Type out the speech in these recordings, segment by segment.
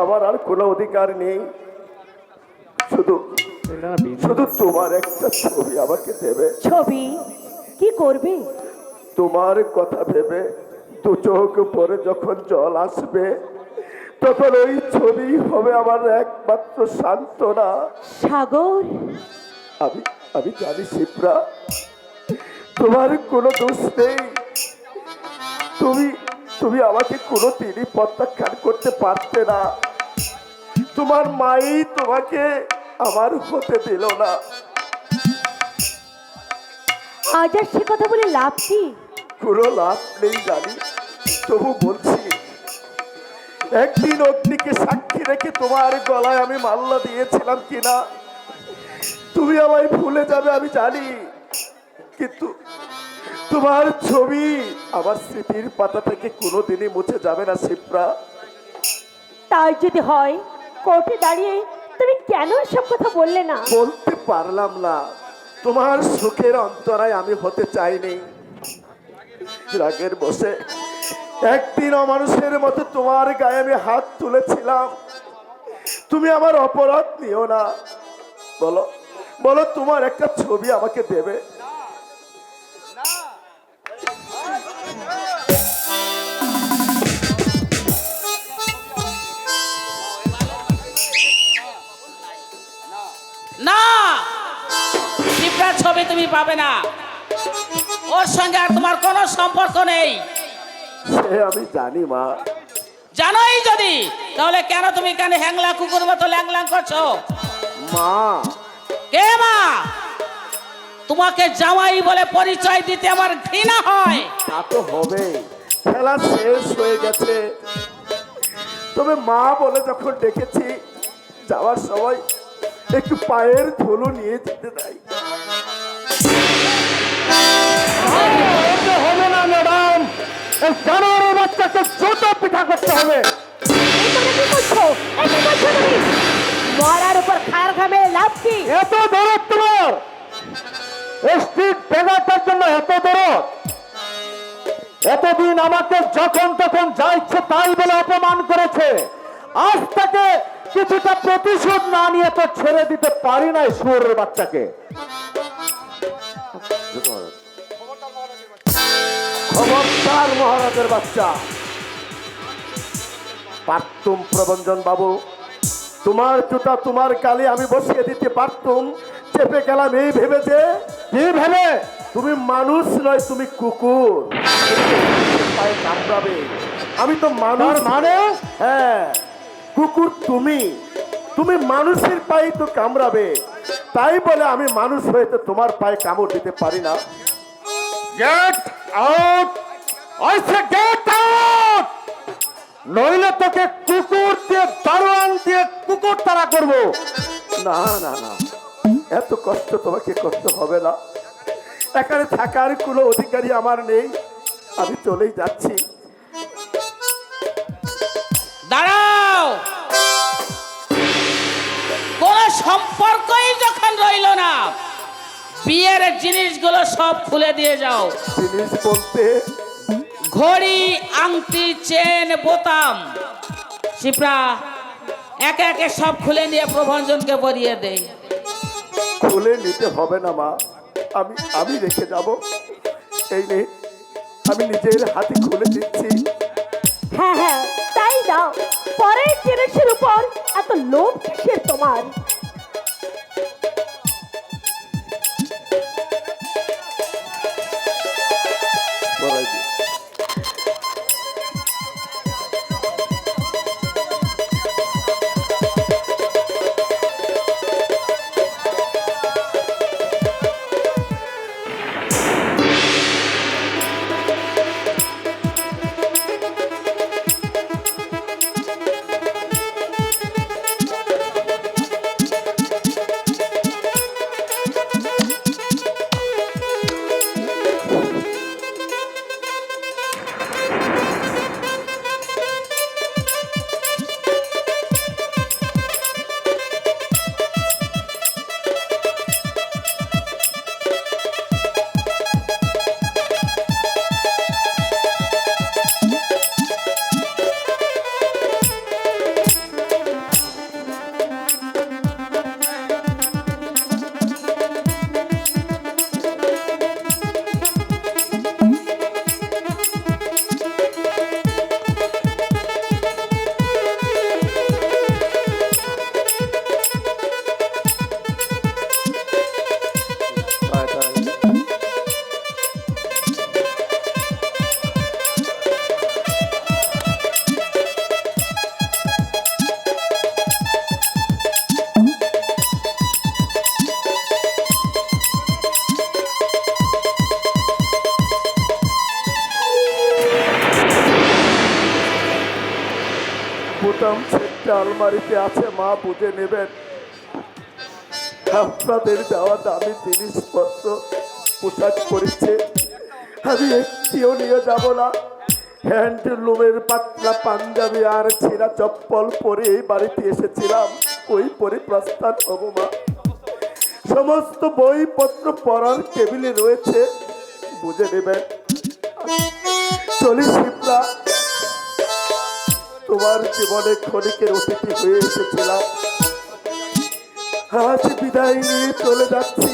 আমার আর কোনো অধিকার নেই। শুধু শুধু তোমার একটা ছবি আমাকে দেবে। ছবি কি করবে? তোমার কথা ভেবে দু চোখ পরে যখন জল আসবে, তখন ওই ছবি হবে আমার একমাত্র সান্ত্বনা। সাগর, আমি আমি জানি শিপ্রা, তোমার কোনো দোষ নেই। তুমি তুমি আমাকে কোনো দিনই প্রত্যাখ্যান করতে পারতে না। তোমার মাই তোমাকে আমার হতে দিল না। আজ আর সে কথা বলে লাভ কি? কোনো লাভ নেই জানি, তবু বলছি, একদিন অগ্নিকে সাক্ষী রেখে তোমার গলায় আমি মাল্লা দিয়েছিলাম কিনা তুমি আমায় ভুলে যাবে আমি জানি, কিন্তু তোমার ছবি আমার স্মৃতির পাতা থেকে কোনোদিনই মুছে যাবে না শিপ্রা। তাই যদি হয়, কোর্টে দাঁড়িয়ে তুমি কেন এসব কথা বললে না? বলতে পারলাম না, তোমার সুখের অন্তরায় আমি হতে চাইনি। রাগের বসে একদিন অমানুষের মতো তোমার গায়ে আমি হাত তুলেছিলাম। তুমি আমার অপরাধ নিও না। বলো বলো, তোমার একটা ছবি আমাকে দেবে? না, শিপ্রার ছবি তুমি পাবে না। ওর সঙ্গে আর তোমার কোনো সম্পর্ক নেই। সে আমি জানি মা। জানোই যদি, তাহলে কেন তুমি কেন হ্যাংলা কুকুর মতো ল্যাংল্যাং করছো? মা, কে মা? তোমাকে জামাই বলে পরিচয় দিতে আমার ঘৃণা হয়। তা তো হবে, খেলা শেষ হয়ে গেছে। তবে মা বলে যখন ডেকেছি, যাওয়ার সময় একটু পায়ের ধুলো নিয়ে যেতে দেয়। হবে না ম্যাডাম, এই জানোয়ারের বাচ্চাকে ছোট পিঠা করতে হবে। মরার উপর খার ঘামে লাভ কি? এত দরদ তোমার, স্ট্রিট বেগারটার জন্য এত দরদ? এতদিন আমাকে যখন তখন যা ইচ্ছে তাই বলে অপমান করেছে, আজ তাকে কিছুটা প্রতিশোধ না নিয়ে তো ছেড়ে দিতে পারি না শুয়োরের বাচ্চাকে। খবরদার মহারাজের বাচ্চা। পারতুম প্রবঞ্জন বাবু, তোমার জুতা তোমার কালে আমি বসিয়ে দিতে পারতুম, চেপে গেলাম এই ভেবে যে কি ভেবে তুমি মানুষ নয়, তুমি কুকুর, পায়ে কামড়াবে। আমি তো মানুষ। মানে? হ্যাঁ, কুকুর তুমি, তুমি মানুষের পায়ে তো কামড়াবে, তাই বলে আমি মানুষ হয়ে তো তোমার পায়ে কামড় দিতে পারি না। Get out! I say get out! নইলে তোকে কুকুর দিয়ে, দারোয়ান দিয়ে কুকুর তাড়া করবো। না না না, এত কষ্ট তোমাকে করতে হবে না। এখানে থাকার কোনো অধিকারী আমার নেই, আমি চলেই যাচ্ছি। দাঁড়াও, কোন সম্পর্কই যখন রইল না, বিয়ের জিনিসগুলো সব খুলে দিয়ে যাও। জিনিস বলতে? ঘড়ি, আংটি, চেন, বোতাম। শিপ্রা, একে একে সব খুলে নিয়ে প্রভঞ্জনকে পরিয়ে দেই। খুলে নিতে হবে না মা, আমি আমি রেখে যাব। এই নে, আমি নিজের হাতে খুলে দিচ্ছি। হ্যাঁ হ্যাঁ, তাই দাও। পরের জিনিসের উপর এত লোভ কিসের তোমার? বলাই দিই। একটা আলমারিতে আছে, মা বুঝে নেবেন। আপনাদের দেওয়া দামি জিনিসপত্র, পোশাক পরিচ্ছে আমি একটিও নিয়ে যাব না। হ্যান্ডলুমের পাতলা পাঞ্জাবি আর ছেঁড়া চপ্পল পরে এই বাড়িতে এসেছিলাম, ওই পরে প্রস্থান হব মা। সমস্ত বইপত্র পড়ার টেবিলে রয়েছে, বুঝে নেবেন। চলি শিপ্রা, তোমার জীবনে ক্ষণিকের অতিথি হয়ে এসেছিলাম, আজ বিদায় নিয়ে চলে যাচ্ছি।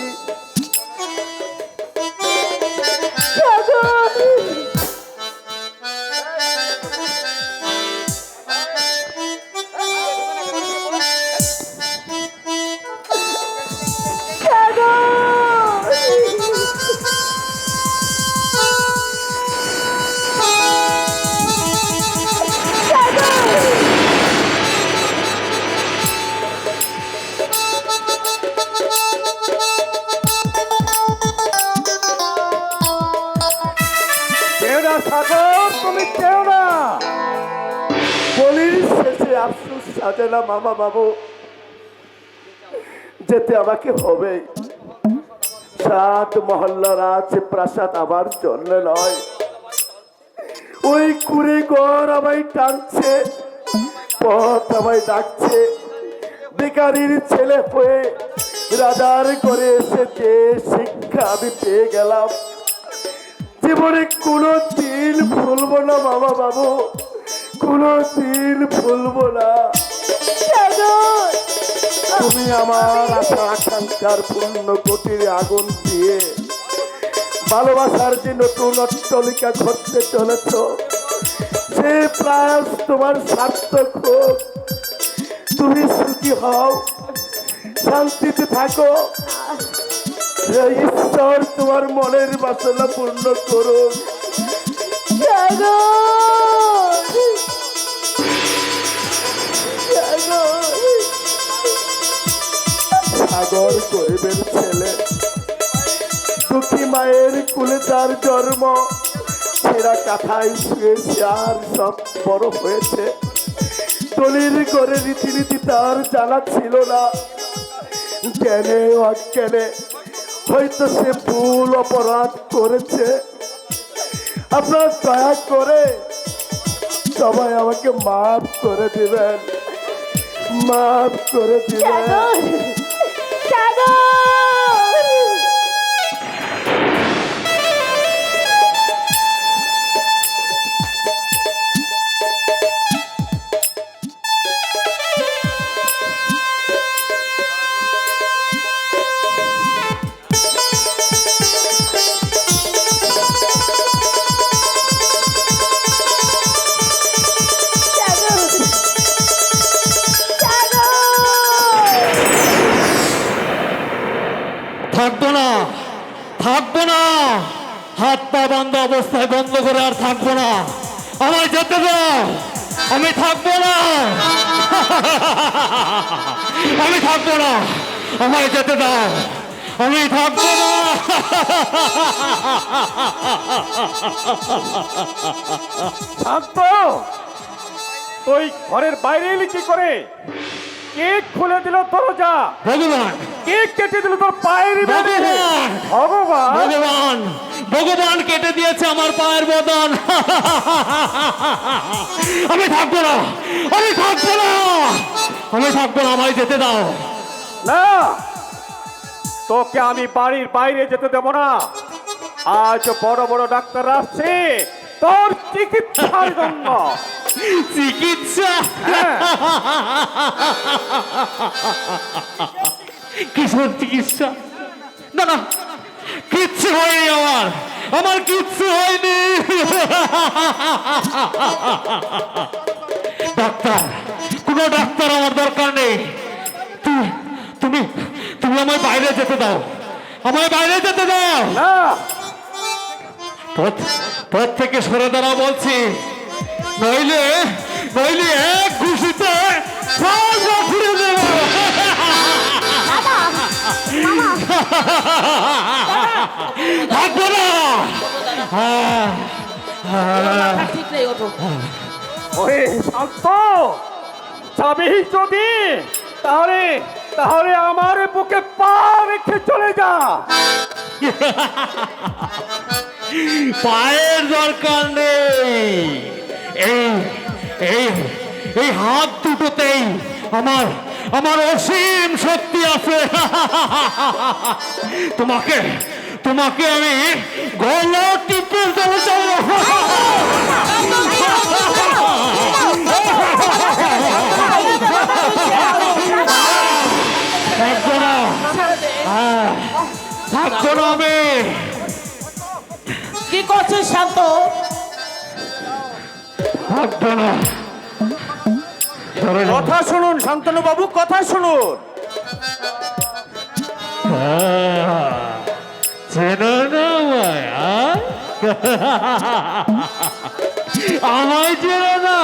তুমি কেউ না। বলির শেষে আফসোস সাজে না মামা বাবু, যেতে আমাকে হবে। সাত মহল্লা রাজ প্রাসাদ আমার জন্য নয়, ওই কুড়ে ঘর আমায় টানছে, পথ আমায় ডাকছে। বেকারির ছেলে হয়ে রাজার করে এসে যে শিক্ষা আমি পেয়ে গেলাম, জীবনে কোনো দিন ভুলবো না মামা বাবু, কোনো দিন ভুলবো না। তুমি আমার আশা আকাঙ্ক্ষার পূর্ণ কোটির আগুন দিয়ে ভালোবাসার যে নতুন অট্টালিকা ঘটতে চলেছ, সে প্রয়াস তোমার সার্থক হোক। তুমি সুখী হও, শান্তিতে থাকো, ঈশ্বর তোমার মনের বাসনা পূর্ণ করুন। সাগর গরিবের ছেলে, দুঃখী মায়ের কুলে তার জন্ম, ছেঁড়া কাঁথায় শুয়ে সে আর সব বড় হয়েছে। দলির করে রীতিনীতি তার জানা ছিল না, জ্ঞানে অজ্ঞানে হয়তো সে ভুল অপরাধ করেছে। আপনার দয়া করে সবাই আমাকে মাফ করে দিবেন, মাফ করে দিবেন। থাকবো না, থাকবো না, হাত পা বন্ধ অবস্থায় বন্ধ করে আর থাকবো না। আমায় যেতে দাও, আমি থাকবো না, আমি থাকবো না, আমায় যেতে দাও, আমি থাকবো না। শান্ত, তুই ঘরের বাইরে এলি কি করে? কে খুলে দিল দরজা? ভগবান, কে কেটে দিল তোর পায়ের বেঁধে? ভগবান, ভগবান, ভগবান, ভগবান কেটে দিয়েছে আমার পায়ের বদন। আমি থাকবো না, আমি থাকবো না, আমি থাকবো না, আমায় যেতে দাও। না, তোকে আমি বাড়ির বাইরে যেতে দেব না। আজ বড় বড় ডাক্তার আসছে তোর চিকিৎসার জন্য। চিকিৎসা? কিসের চিকিৎসা? না না, কিচ্ছু হয়নি আমার, আমার কিচ্ছু হয়নি। ডাক্তার, কোনো ডাক্তার আমার দরকার নেই। তুমি তুমি আমায় বাইরে যেতে দাও, আমায় বাইরে যেতে দাও। না, পথ পথ থেকে সরে দাঁড়া বলছি, নইলে নইলে এক ঘুষিতে সব ঘুরে দেব। থাকবো না। ঠিক নেই, ওঠো। ওই শান্ত, যাবি যদি, তাহলে তাহলে আমার বুকে পা রেখে চলে যা। পায়ের দরকার নেই, এই এই এই হাত দুটোতেই আমার আমার অসীম শক্তি আছে। তোমাকে তোমাকে আমি গলা টিপে চলে যাবো। থাকবো না, থাকবো না আমি। কি করছিস শান্ত? থাকবো না। সরে যাও। কথা শুনুন শান্তনু বাবু, কথা শুনুন। চেনো না আমায়, আমায় চেনো না?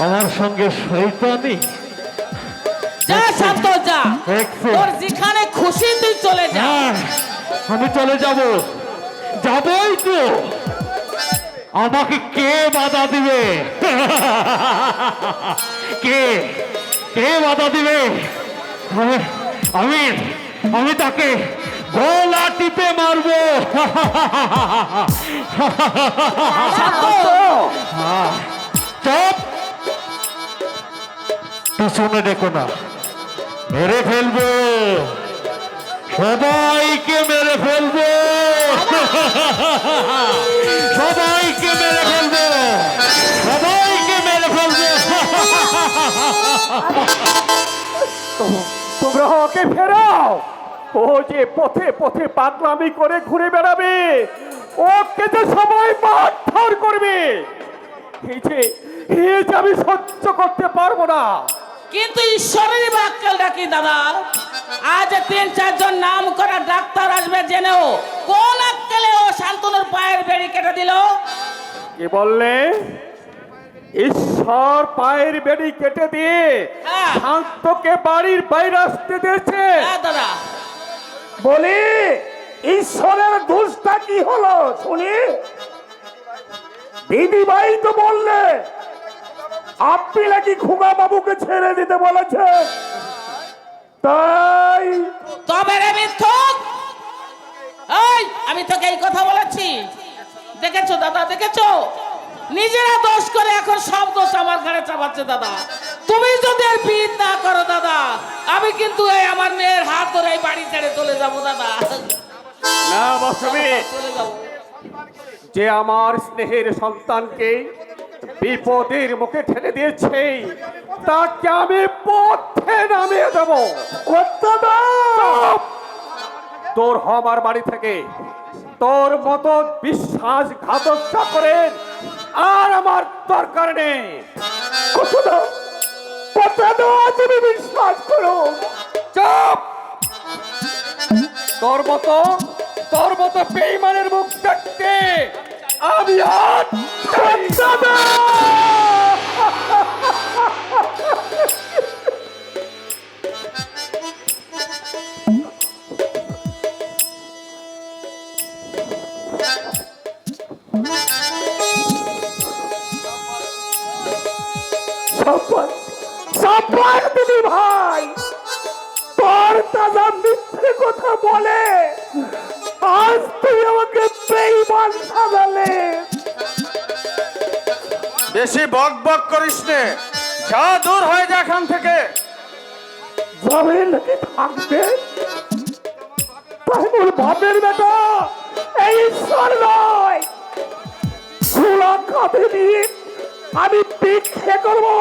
আমার সঙ্গে শয়তানি যা শান্ত যা, দেখছি। তোর যেখানে খুশি তুই চলে যা। হ্যাঁ, আমি চলে যাব, যাবই তো। আমাকে কে বাধা দিবে? কে কে বাধা দিবে? আমি আমি তাকে গলা টিপে মারবো। শান্ত, চুপ, পিছনে দেখো না, মেরে ফেলবো, সবাইকে মেরে ফেলবো, সবাইকে মেরে ফেলবো, সবাইকে মেরে ফেলবো। তোমরা ওকে ফেরাও। ও যে পথে পথে পাগলামি করে ঘুরে বেড়াবে, ওকে যে সবাই মারধর করবে, এই যে আমি সহ্য করতে পারবো না। কিন্তু ঈশ্বরের বাক্যটা কি দাদা? আজ 3-4 জন নাম করা ডাক্তার আসবে জেনেও কোন আক্কেলে ও শান্তনুর পায়ের বেড়ি কেটে দিল? কি বললে? ঈশ্বর পায়ের বেড়ি কেটে দিয়ে হ্যাঁ। শান্তকে বাড়ির বাইরে আসতে দিয়েছে। হ্যাঁ দাদা, বলি ঈশ্বরের দোষটা কি হলো শুনি? দিদি ভাই তো বললে আপনি নাকি খুগা বাবুকে ছেড়ে দিতে বলেছে, তাই তবে রে মিথ্যুক, এই আমি তোকে এই কথা বলেছি? দেখেছো দাদা, দেখেছো? নিজেরা দোষ করে এখন সব দোষ আমার ঘাড়ে চাপাচ্ছে দাদা। তুমি যদি আর বিদ না করো দাদা, আমি কিন্তু এই আমার মেয়ের হাত ধরে এই বাড়ি ছেড়ে চলে যাবো দাদা। না বাসবি, চলে যাবো। যে আমার স্নেহের সন্তানকে বিপদের মুখে ঠেলে দিয়েছে, তাকে আমি পথে নামিয়ে দেব। চুপ! তোর আমার বাড়ি থেকে তোর মতো বিশ্বাসঘাতক চাকরের আর আমার দরকার নেই। তুমি বিশ্বাস করো। চুপ! তোর মতো বেঈমানের মুখ দেখতে আমি আর চাই না। দিদি ভাই তোর দাদা মিথ্যে কথা বলে আজ তুই আমাকে বেঈমান সাজালে। বেশি বক বক করিস নে, যা দূর হয়ে যা এখান থেকে। যাবে নাকি থাকবে? তাই বল বাপের বেটা এই ঈশ্বর নয়, চুলা কাঁধে নিয়ে আমি ভিক্ষে করবো।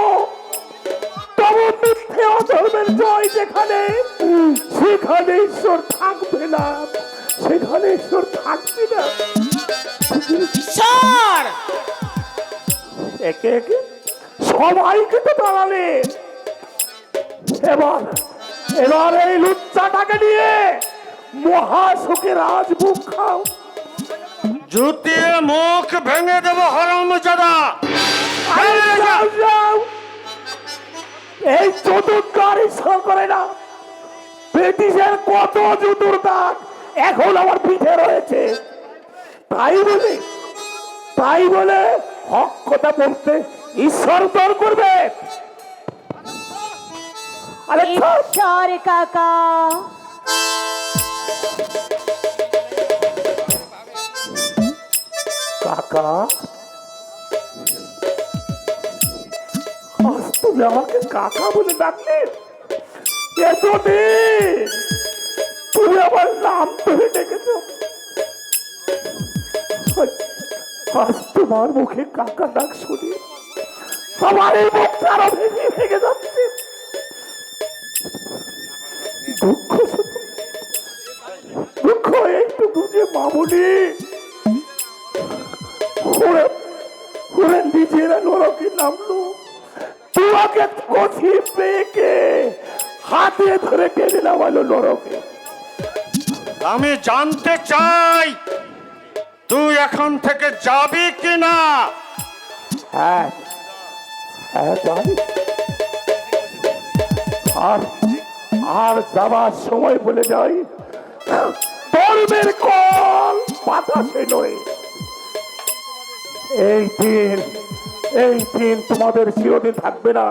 তবে মিথ্যে অধর্মের জয় যেখানে, সেখানে ঈশ্বর থাকবে না, সেখানে ঈশ্বর থাকবে না। ঈশ্বর একে একে সবাইকে তো দাঁড়ালে, এবার এবার এই লুচ্চাটাকে নিয়ে মহাসুখে রাজভোগ খাও। জুতিয়ে মুখ ভেঙে দেবো হারামজাদা। যাও, যাও। এই চতুর্কার ঈশ্বর করে না। ব্রিটিশের কত জুতুর দাগ এখন আমার পিঠে রয়েছে, তাই বলে হক কথা বলতে ঈশ্বর দর করবে? আরে ছাড়। ঈশ্বর কাকা, কাকা, আজ তুমি আমাকে কাকা বলে ডাকলে? এতদিন তুমি আমার নাম ধরে ডেকেছ, আজ তোমার মুখে কাকা ডাক শুনি আমার এই মুখটা আরো ভেঙে ভেঙে যাচ্ছে। দুঃখ শুধু, দুঃখ এইটুকু যে মামুনি ওরা নিজেরা নরকে নামলো, তোমাকে কচি পেকে হাতে ধরে টেনে নামালো নরকে। আমি জানতে চাই তুই এখন থেকে যাবি কিনা? হ্যাঁ হ্যাঁ যাই। আর আর যাবার সময় বলে যাই, ধর্মের কল বাতাসে নয়। এই দিন তোমাদের চিরদিন থাকবে না।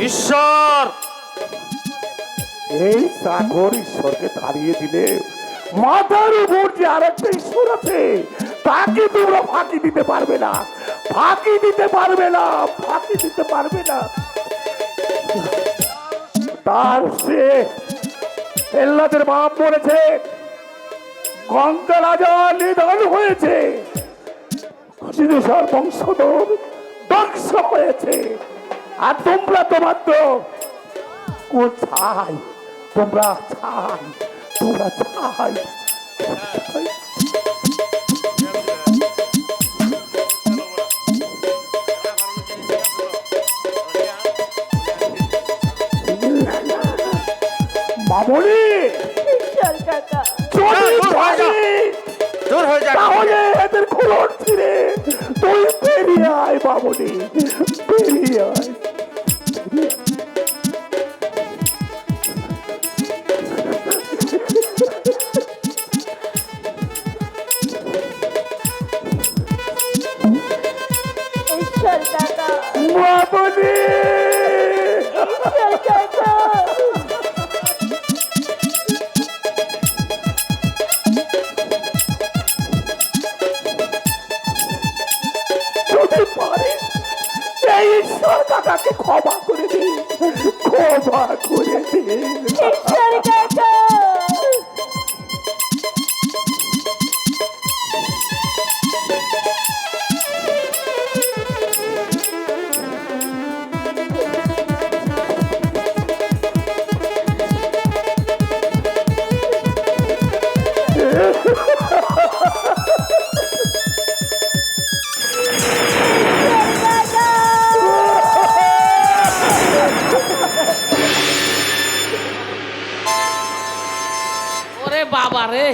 ঈশ্বর, এই সাগর ঈশ্বরকে তাড়িয়ে দিলে মাথার উপর যে আর একটা ঈশ্বর আছে তাকে তোমরা ফাঁকি দিতে পারবে না, ফাঁকি দিতে পারবে না, ফাঁকি দিতে পারবে না। তার সে এল্লাদের বাপ মরেছে, গঙ্গা রাজা নিধন হয়েছে, সিদ্ধেশ্বর বংশধর ধ্বংস হয়েছে, আর তোমরা তোমার তো কোথায়? তোমরা চাই, তোমরা চাই। মামনি, ঈশ্বর কাকা, যদি দূর হয়ে যা। পারিস দূর হয়ে যা। তাহলে এদের খোলন ছিঁড়ে তুই বেরিয়ে আয় মামনি, বেরিয়ে আয়। ঈশ্বর কাকা, মামনি, ঈশ্বর কাকা। যদি পারিস এই ঈশ্বর কাকাকে ক্ষমা করে দে, ক্ষমা করে দে। ঈশ্বর কাকা, ওরে বাবা রে,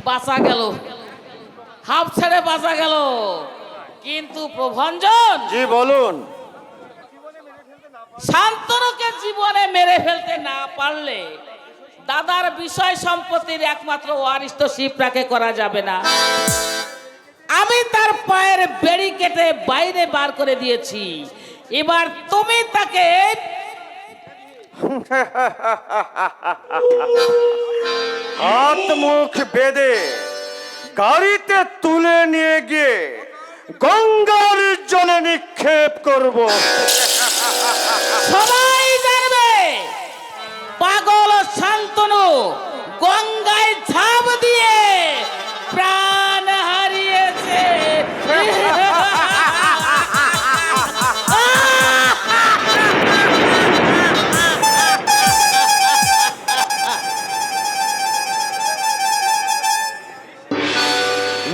বাঁচা গেল, হাফ ছেড়ে বাঁচা গেল। কিন্তু প্রভঞ্জন, জি বলুন। শান্তনুকে জীবনে মেরে ফেলতে না পারলে দাদার বিষয় সম্পত্তির একমাত্র ওয়ারিশ তো শিবরাকে করা যাবে না। আমি তার পায়ের বেড়ি কেটে বাইরে বার করে দিয়েছি, এবার তুমি তাকে হাত মুখ বেঁধে গাড়িতে তুলে নিয়ে গিয়ে গঙ্গার জলে নিক্ষেপ করব। সবাই জানবে পাগল শান্তনু গঙ্গায় ঝাঁপ দিয়ে প্রাণ হারিয়েছে।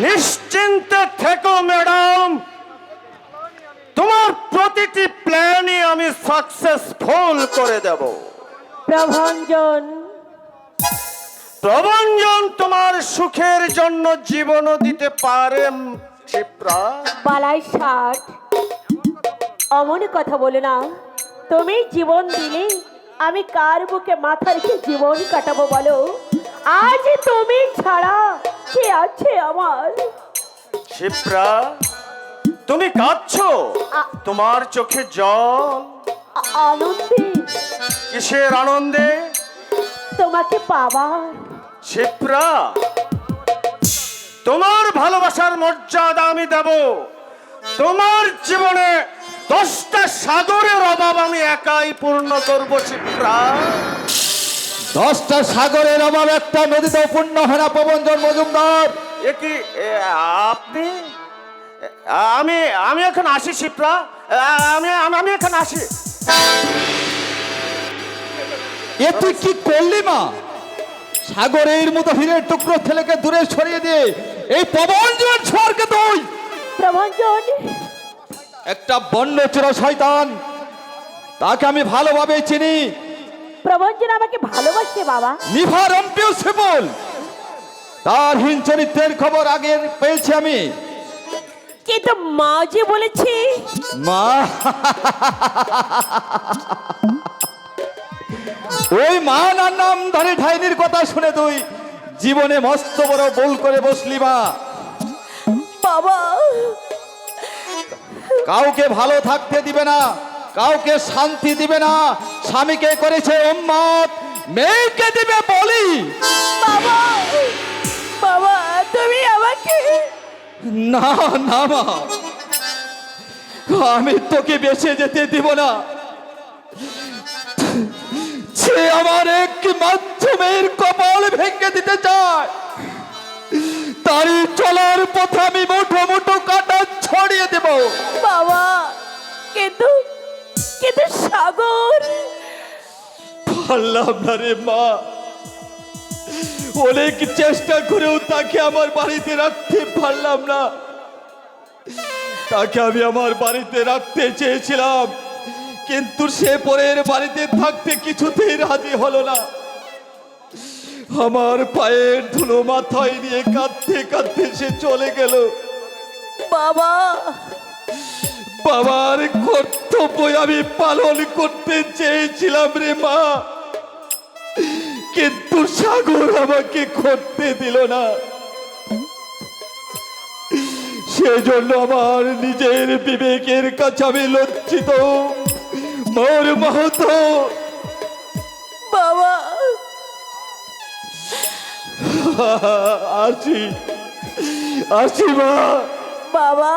নিশ্চিন্তে থেকো ম্যাডাম, তোমার প্রতিটি প্ল্যানই আমি সাকসেসফুল করে দেব। প্রভঞ্জন, প্রভঞ্জন তোমার সুখের জন্য জীবনও দিতে পারে শিপ্রা। বালাই ষাট, অমন কথা বলে না। তুমি জীবন দিলে আমি কার বুকে মাথা রেখে জীবন কাটাবো বলো? আজ তুমি ছাড়া কে আছে আমার? শিপ্রা, তুমি কাঁদছো? তোমার চোখে জল? আনন্দে, কিসের আনন্দে? তোমাকে পাবার। শিপ্রা, তোমার ভালোবাসার মর্যাদা আমি দেব। তোমার জীবনে 10টা সাগরের অভাব আমি একাই পূর্ণ করবো শিপ্রা। 10টা সাগরের অভাব একটা নদীতেও পূর্ণ হয় না প্রবঞ্জন মজুমদার। এ কি আপনি? আমি আমি এখন আসি শিপ্রা, আমি আমি এখন আসি। এ তুই কি করলি মা? সাগরের মতো হীরের টুকরো ছেলেকে দূরে সরিয়ে দিয়ে এই প্রবঞ্জন স্বর্গে তুই প্রভঞ্জন, একটা বন্যচোরা শয়তান, তাকে আমি ভালোভাবে চিনি। প্রভঞ্জন আমাকে ভালোবাসে বাবা। নিভার ইম্পসিবল, তার হীন চরিত্রের খবর আগে পেয়েছি আমি। কিন্তু মা যে বলেছে। মা, ওই মা নার নাম ধরে ঢাইনির কথা শুনে তুই জীবনে মস্ত বড় ভুল করে বসলি মা। বাবা, কাউকে ভালো থাকতে দিবে না, কাউকে শান্তি দিবে না। স্বামীকে করেছে উম্মত, মেয়েকে দিবে বলি। বাবা, বাবা, তুমি আমাকে। না না মা, আমি তোকে বেঁচে যেতে দিব না। সে আমার একমাত্র মেয়ের কপাল ভেঙে দিতে চায়, তারই চলার পথে আমি মুঠো মুঠো কাটা ছড়িয়ে দেব। বাবা, কিন্তু কিন্তু সাগর। পারলাম না রে মা, অনেক চেষ্টা করেও তাকে আমার বাড়িতে রাখতে পারলাম না। তাকে আমি আমার বাড়িতে রাখতে চেয়েছিলাম, কিন্তু সে পরের বাড়িতে থাকতে কিছুতেই রাজি হলো না। আমার পায়ের ধুলো মাথায় নিয়ে কাঁদতে কাঁদতে সে চলে গেল। বাবা, বাবার কর্তব্য আমি পালন করতে চেয়েছিলাম রে মা, কিন্তু সাগর আমাকে করতে দিল না। সেজন্য আমার নিজের বিবেকের কাছে আমি লজ্জিত, মোর মহত। বাবা, আসি আসি মা, বাবা,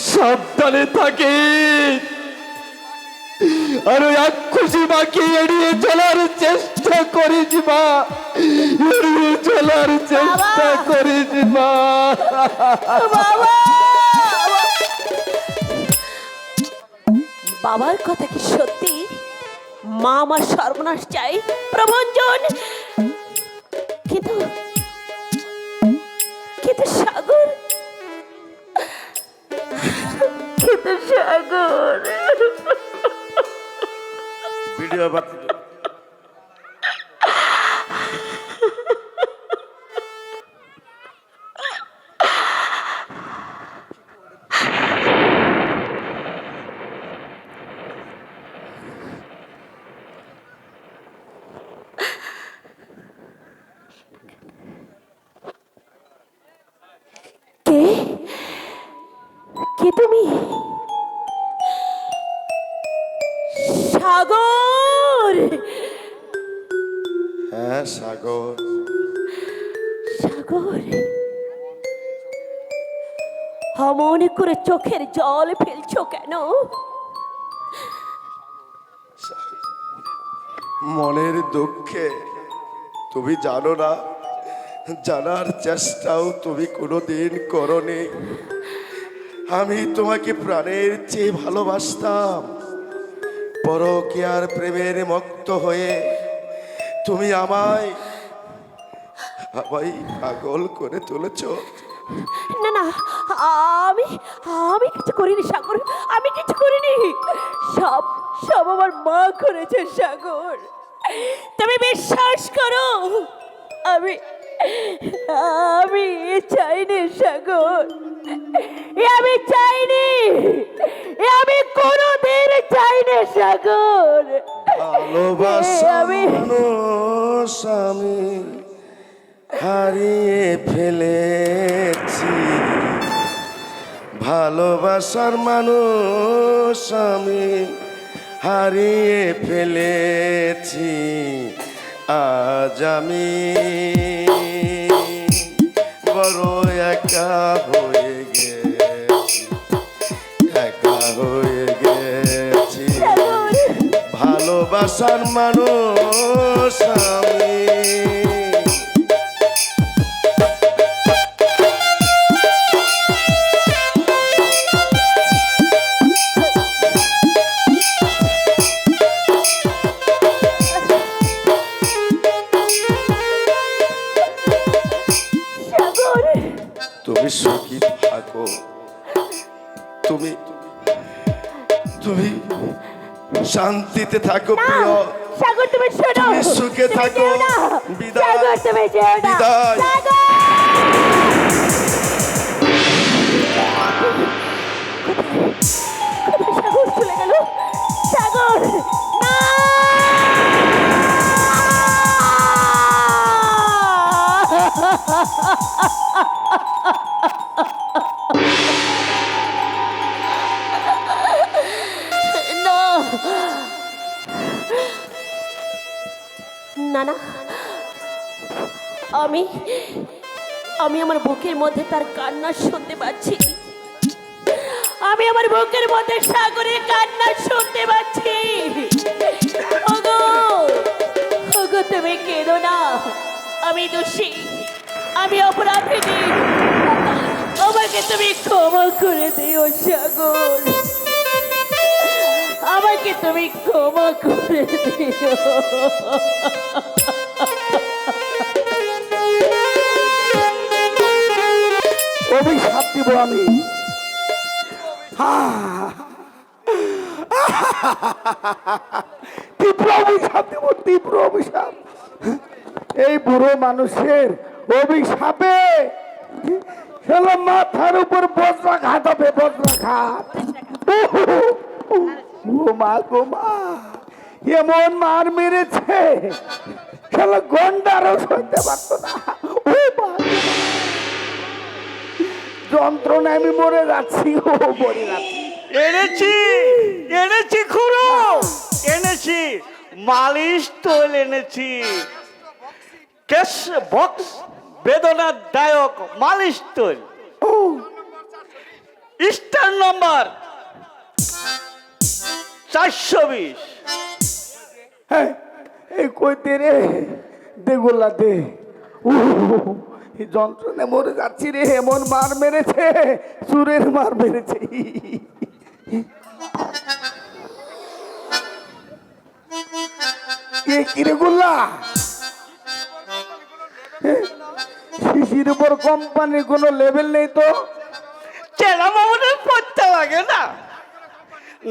সাবধানে থাকে। আর ওই এক খুশি মাকে এড়িয়ে চলার চেষ্টা করিস মা, এড়িয়ে চলার চেষ্টা করিস মা। বাবা। বাবার কথা কি সত্যি? মা আমার সর্বনাশ চাই প্রভঞ্জন, কিন্তু কিন্তু সাগর, কিন্তু সাগর। ভিডিও বাতি কে কে তুমি? সাগর, হ্যাঁ সাগর। সাগর, অমন করে চোখের জল ফেলছো কেন? মনের দুঃখে তুমি জানো না, জানার চেষ্টাও তুমি কোনোদিন করনি। আমি তোমাকে প্রাণের চেয়ে ভালোবাসতাম। পরকীয়ার প্রেমের মত্ত হয়ে তুমি আমায় পাগল করে তুলেছ। না না, আমি আমি কিছু করিনি সাগর, আমি কিছু করিনি। সব সব আমার মা করেছে সাগর, তুমি বিশ্বাস করো। আমি আমি চাইনি সাগর, আমি চাইনি, আমি কোনোদিন চাইনি সাগর। ভালোবাসা আমি- মানুষ আমি হারিয়ে ফেলেছি, ভালোবাসার মানুষ আমি হারিয়ে ফেলেছি, আজ আমি বড় একা হয়ে গেছি, একা হয়ে গেছি। ভালোবাসার মানুষ আমি। সাগর, তুমি সুখী থাকো, তুমি তুমি শান্তিতে থাকো না, প্রিয়। সাগর তুমি শোনো, তুমি সুখে তুমি থাকো। যেও না। বিদায়। সাগর তুমি যেও না। বিদায়। সাগর! কোথায় সাগর চলে গেল? সাগর না! না না না, আমি আমি আমার বুকের মধ্যে তার কান্না শুনতে পাচ্ছি। আমি আমার বুকের মধ্যে সাগরের কান্না শুনতে পাচ্ছি। ওগো, ওগো তুমি কেঁদো না, আমি দোষী, আমি অপরাধী। আমাকে তুমি ক্ষমা করে দিও সাগর, আমাকে তুমি ক্ষমা করে দিও। অভিশাপ দিব আমি। তীব্র অভিশাপ দেব, তীব্র অভিশাপ। এই বুড়ো মানুষের অভিশাপে হলো মাথার উপর বজ্রাঘাত হবে, বজ্রাঘাত। ও মা গো মা, এমন মার মেরেছে হলো গন্ডারও সইতে পারতো না। ও মা, যন্ত্রণায় আমি মরে যাচ্ছি, ও মরে যাচ্ছি। এনেছি এনেছি খুড়ো, এনেছি মালিশ তোল এনেছি, কেস বক্স বেদনাদায়ক মালিশ তোল, স্টার নম্বর 420। হ্যাঁ, এই কইতে রে, দে গোল্লা দে। এই যন্ত্রণে মরে যাচ্ছি রে, এমন মার মেরেছে, সুরের মার মেরেছে। কে কিরে গোল্লা? শিশির উপর কোম্পানির কোনো লেভেল নেই তো? চেনা মামুনের পড়তে লাগে না,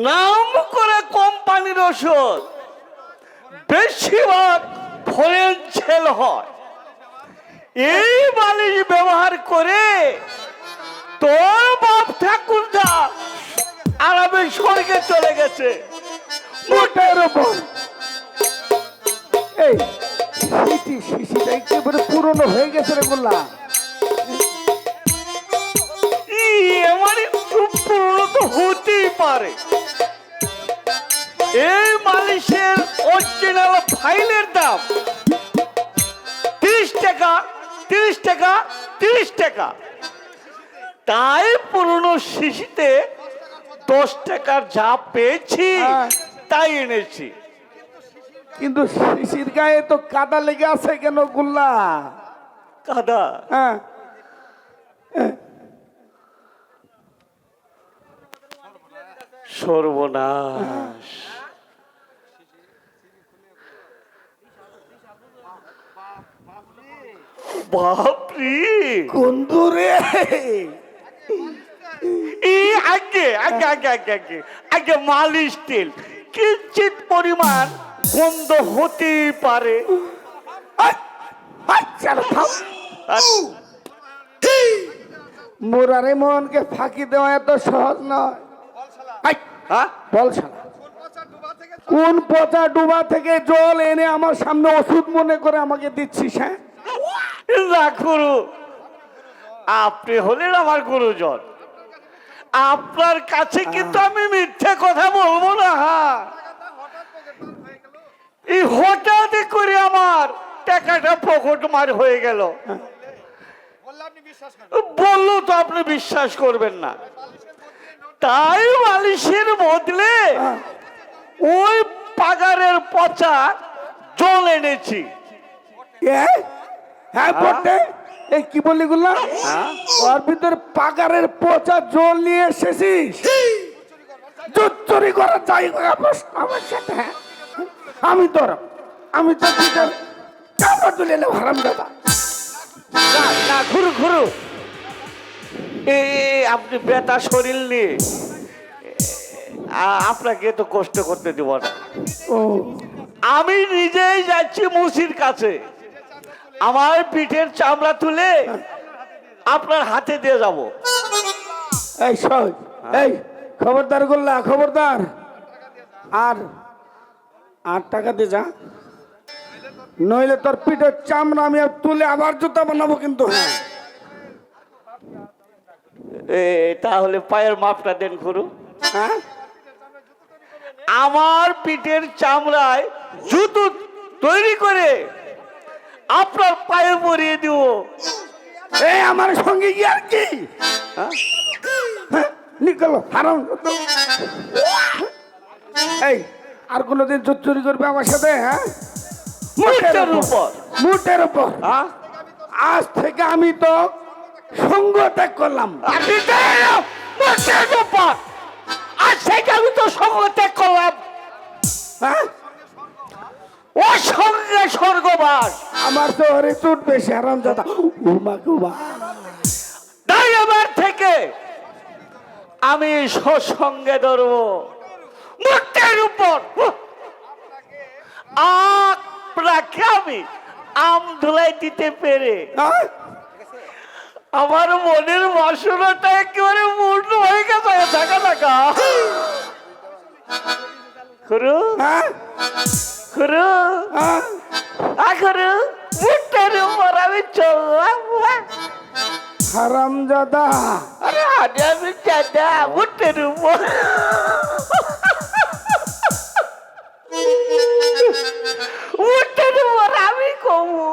নাম করে কোম্পানির ওষুধ বেশিরভাগ ফরেন সেল হয়। এই মালিশ ব্যবহার করে তোর বাপ ঠাকুরদা আরবের স্বর্গে চলে গেছে। মোটের উপর এই শিশিটা একেবারে পুরনো হয়ে গেছে রে গোল্লা। আমার পুরনো তো হতেই পারে। এই মালিশের অরিজিনাল ফাইলের দাম 30 টাকা, 30 টাকা, 30 টাকা। তাই পুরনো শিশিতে 10 টাকার যা পেয়েছি তাই এনেছি। কিন্তু শিশির গায়ে তো কাদা লেগে আছে কেন গোল্লা? কাদা? হ্যাঁ, সর্বনাশ! বাপরে, কুন্দুরে এই আগে আগে আগে আগে আগে আগে মালিশ তেল কিঞ্চিত পরিমাণ গন্ধ হতেই পারে। মোরারে মোহনকে ফাঁকি দেওয়া এত সহজ নয়। হ্যাঁ, বল শালা, কোন পচা ডুবা থেকে জল এনে আমার সামনে ওষুধ মনে করে আমাকে দিচ্ছিস? হ্যাঁ, না গুরু, আপনি হলেন আমার গুরুজন। আপনার কাছে কিন্তু আমি মিথ্যে কথা বলবো না। হ্যাঁ, এই হঠাৎ করে আমার টাকাটা পকেট মার হয়ে গেল। বললো তো আপনি বিশ্বাস করবেন না, তাই বালিশের বদলে ওই পাগারের পচা জল এনেছি। হ্যাঁ বটে, এই কি বললি গুলা? ওর ভিতর পাগারের পচা জল নিয়ে এসেছিস? চুরি করা যাই আমার সাথে? আমি তো পিঠের চামড়া তুলে এলাম, হারাম দাদা। না না, ঘুরু ঘুরু, আপনি বেতা শরীর নিয়ে আপনাকে তো কষ্ট করতে দেব না। ও, আমি নিজেই যাচ্ছি মুসির কাছে, আমার পিঠের চামড়া তুলে আপনার হাতে দিয়ে যাব। এই শোন, এই খবরদার গোল্লা, খবরদার। আর টাকা দিয়ে যা, নইলে তোর পিঠের চামড়া আমি তুলে আবার জুতা বানাবো কিন্তু। হ্যাঁ, তাহলে পায়ের মাপটা দেন ঘুরু। হ্যাঁ, আমার পিঠের চামড়ায় জুতো তৈরি করে আপনার পায়ে পরিয়ে দিব। এই আমার সঙ্গে কি আর কি? হ্যাঁ? নিকল হারাম। এই আর কোনোদিন চুরি করবে আমার সাথে? হ্যাঁ, মুঠের উপর। মুঠের উপর। হ্যাঁ? আজ থেকে আমি তো সঙ্গ ত্যাগ করলাম। আপনি তো মুঠের উপর। আজ থেকে আমি তো সঙ্গ ত্যাগ করলাম। হ্যাঁ, ও সঙ্গে স্বর্গবাস। আমার তো হরে চুট বেশি, হারাম দাদা। উমা কুমা, তাই আমার থেকে আমি সঙ্গে ধরবো মুঠের উপর। আপনাকে আমি আম ধুলাই দিতে পেরে হ্যাঁ? আমার মনের বাসনাটা একেবারে পূর্ণ হয়ে গেছে। থাকা থাকা খুরু হ্যাঁ? খুরু হ্যাঁ? খুরু, মুঠের উপর আমি চললাম। হারাম দাদা, আরে আমি চাঁদা মুঠের উপর। মুঠের উপর আমি কমু।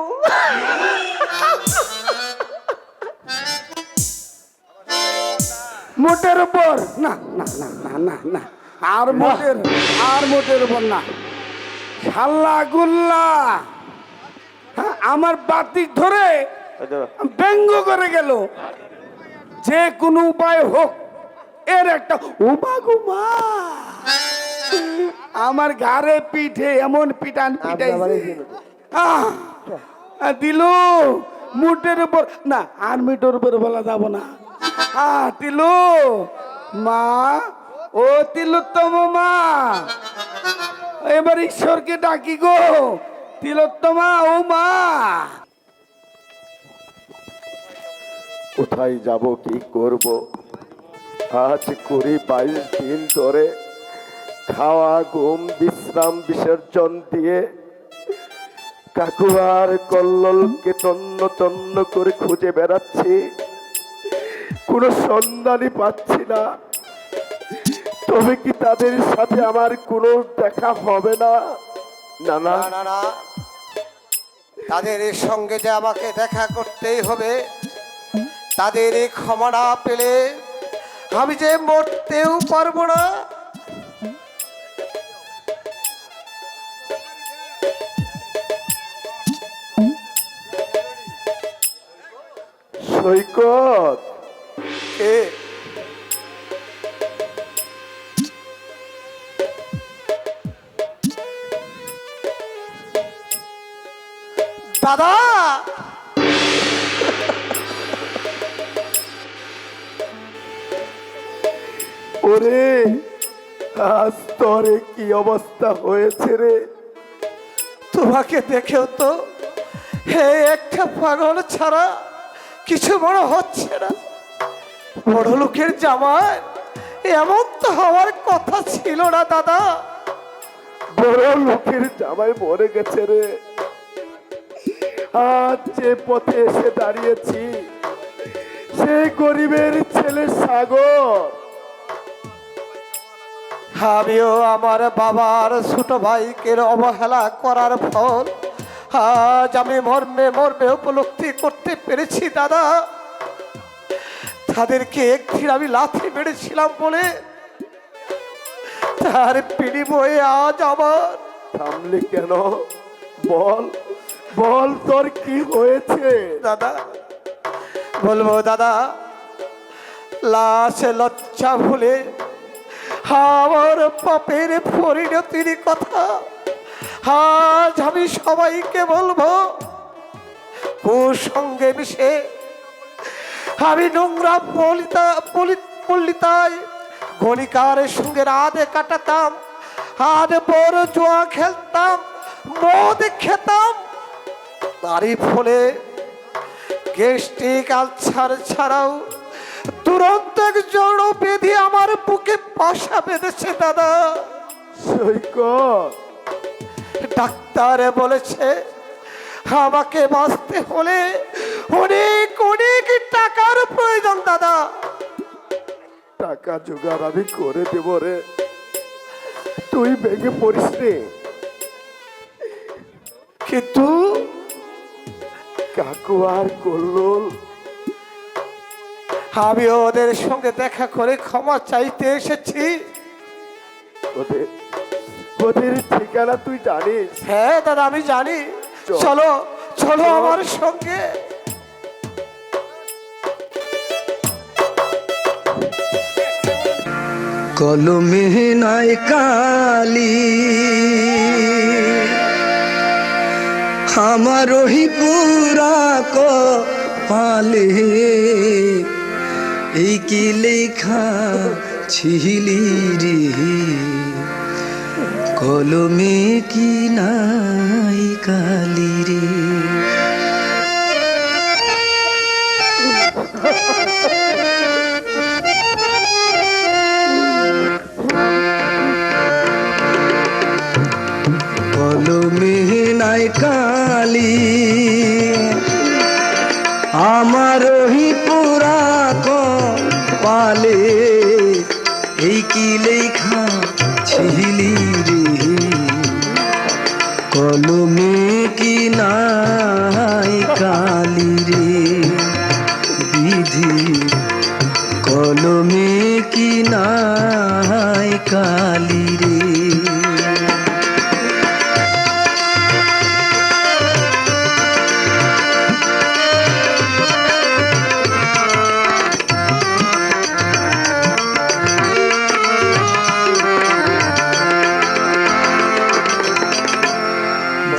মোটের উপর না, না না না না না, আর মোটের উপর না। শাল্লা গুল্লা, হ্যাঁ, আমার বাতিক ধরে ব্যঙ্গ করে গেল। যে কোনো উপায় হোক, এর একটা উমা আমার ঘাড়ে পিঠে এমন পিটান দিলু। মুটের উপর না, আর মিটের উপর বলা যাব না। তিলু মা, ও তিলোত্তম মা, এবার ঈশ্বরকে ডাকি গো। তিলোত্তমা, ও মা। কোথায় যাব, কি করব? আজ 22 দিন ধরে খাওয়া, ঘুম, বিশ্রাম, বিসর্জন দিয়ে কাকুয়ার কল্লোলকে তন্ন তন্ন করে খুঁজে বেড়াচ্ছি, কোনো সন্ধানই পাচ্ছি না। তবে কি তাদের সাথে আমার কোনো দেখা হবে না? না না, না না না, তাদের এর সঙ্গে যে আমাকে দেখা করতেই হবে। তাদের এই ক্ষমা না পেলে আমি যে মরতেও পারবো না। সৈকত, এ দাদা, ওরে আজ তোরে কি অবস্থা হয়েছে রে? তোমাকে দেখেও তো হে একটা পাগল ছাড়া কিছু বড় হচ্ছে না। বড় লোকের জামাই এমন তো হওয়ার কথা ছিল না দাদা। বড় লোকের জামাই মরে গেছে রে। আজ যে পথে এসে দাঁড়িয়েছি, সেই গরিবের ছেলে সাগর আমিও আমার বাবার ছোট ভাইকে অবহেলা করার ফল আজ আমি মর্মে মর্মে উপলব্ধি করতে পেরেছি দাদা। তাদেরকে একদিন আমি লাথি মেরেছিলাম বলে তার বিনিময়ে আজ আমার। থামলি কেন? বল বল, তোর কি হয়েছে? দাদা বলবো দাদা, লাশে লজ্জা ভুলে আমার পাপের পরিণতির কথা আজ আমি সবাইকে বলবো। ওর সঙ্গে মিশে আমি নোংরা পল্লিতায় গণিকারের সঙ্গে রাতে কাটাতাম, আর বড় জুয়া খেলতাম, মদ খেতাম। তারই ফলে গ্যাস্ট্রিক আলসার ছাড়াও দুরন্ত এক জড় বেঁধে আমার বুকে বাসা বেঁধেছে দাদা। সৈকত, ডাক্তার বলেছে আমাকে বাঁচতে হলে অনেক অনেক টাকার প্রয়োজন দাদা। টাকা জোগাড় আমি করে দেব রে, তুই ভেঙে পড়িস রে। কিন্তু কাকু আর কল্লোল, আমি ওদের সঙ্গে দেখা করে ক্ষমা চাইতে এসেছি। ওদের ওদের ঠিকানা তুই জানিস? হ্যাঁ দাদা আমি জানি। চলো চলো আমার সঙ্গে। কলমে নাই কালি আমার ওই পুরা কপালে, এই কি লেখা ছিলি রে, কলমে কি নাই কালি রে। কলমে নাই কালি আমার ওই পুরা কপালে, এই কি লেখা ছিলি রে, কলমে কি নাই কালি রে বিধি, কলমে কি নাই কালি রে।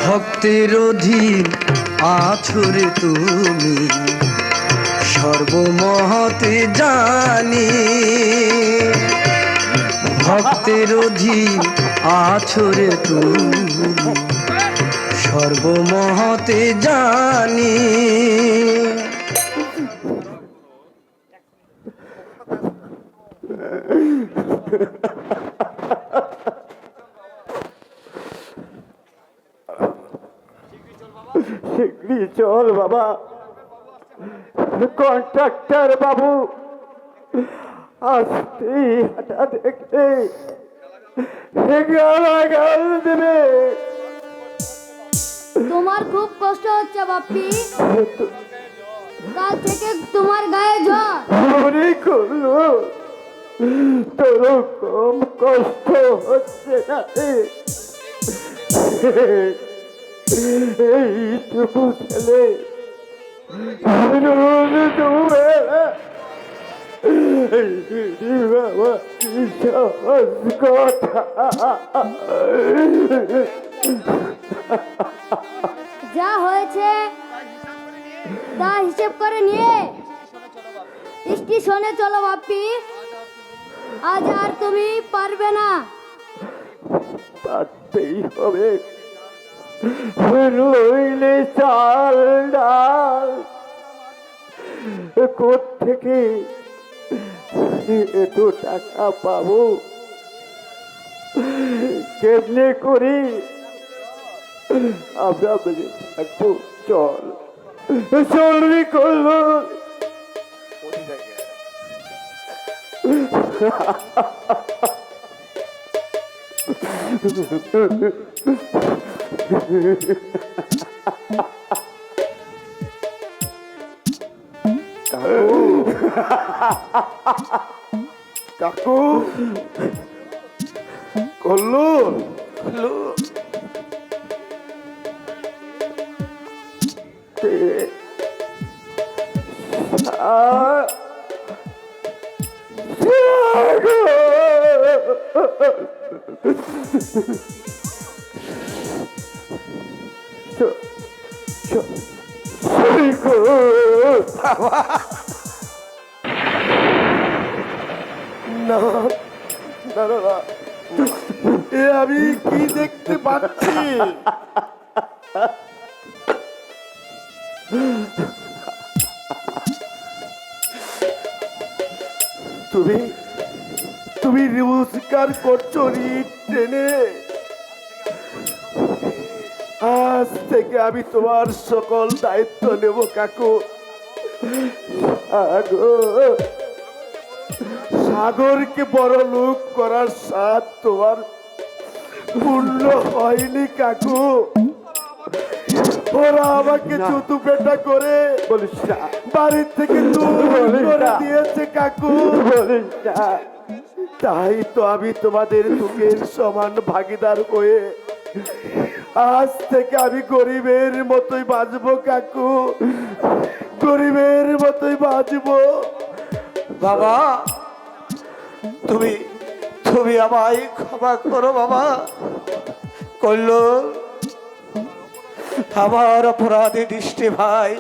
ভক্তের অধীন আছরে তুমি সর্বমহতে জানি, ভক্তের অধীন আছরে তুমি সর্বমহতে জানি। শিগগিরই চল বাবা। কন্ট্রাক্টর বাবু আসতে হাঁটা দেখলে গাল দেবে। তোমার খুব কষ্ট হচ্ছে বাপ্পি, কাল থেকে তোমার গায়ে জ্বর। মনে করলো তোর কম কষ্ট হচ্ছে না রে। এইটুকু ছেলে বাবা কি সহজ কথা। যা হয়েছে তা হিসেব করে নিয়ে স্টেশনে চলো বাপ্পি, আজ আর তুমি পারবে না। পারতেই হবে, নইলে চাল ডাল কোত্থেকে এত টাকা পাবো, কেমনে করি আমরা বেঁচে থাকবো। চল চলবি করলো। কাকু কল্লুর না না না না, এ আমি কি দেখতে পাচ্ছি? তুমি তুমি রোজগার করছো রিট ট্রেনে। আজ থেকে আমি তোমার সকল দায়িত্ব নেব কাকু। সাগরকে বড় লোক করার সাথ তোমার পূর্ণ হয়নি কাকু। ওরা আমাকে চুতু পেটা করে বাড়ির থেকে দূর করে দিয়েছে কাকু। তাই তো আমি তোমাদের দুঃখের সমান ভাগিদার হয়ে আজ থেকে আমি গরিবের মতোই বাঁচবো কাকু, গরিবের মতোই বাঁচবো। বাবা, তুমি তুমি আমায় ক্ষমা করো বাবা। কল্লো, আমার অপরাধী দৃষ্টি ভাই,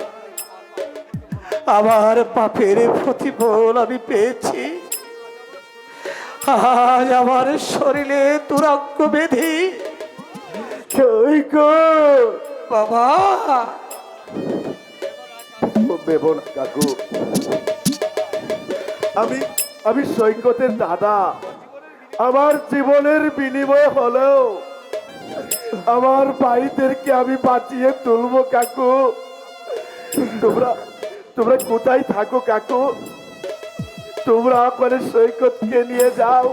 আমার পাপের প্রতিফল আমি পেয়েছি। আজ আমার শরীরে দুরঙ্গ বেধি। বাবা, দেব না কাকু। আমি সৈকতের দাদা। আমার জীবনের বিনিময় হলেও আমার ভাইদেরকে আমি বাঁচিয়ে তুলবো কাকু। তোমরা তোমরা কোথায় থাকো কাকু? তোমরা করে সৈকতকে নিয়ে যাও।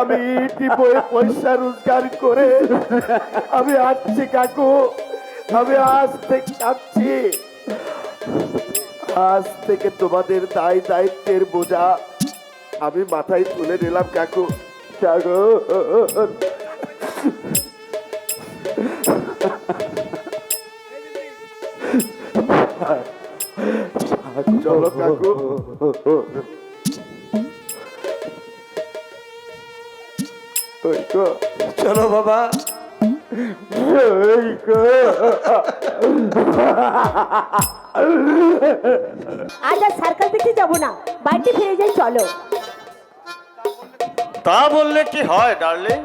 আমি ইটি বয়ে পয়সা রোজগার করে আমি আসছি কাকু। আমি আজ থেকে আসছি। আজ থেকে তোমাদের দায় দায়িত্বের বোঝা আমি মাথায় তুলে নিলাম কাকু। চলো কাকু। চলো বাবা। আজ আর সার্কাস দেখতে যাবো না, বাড়িতে ফিরে যাই চলো। তা বললে কি হয় ডার্লিং?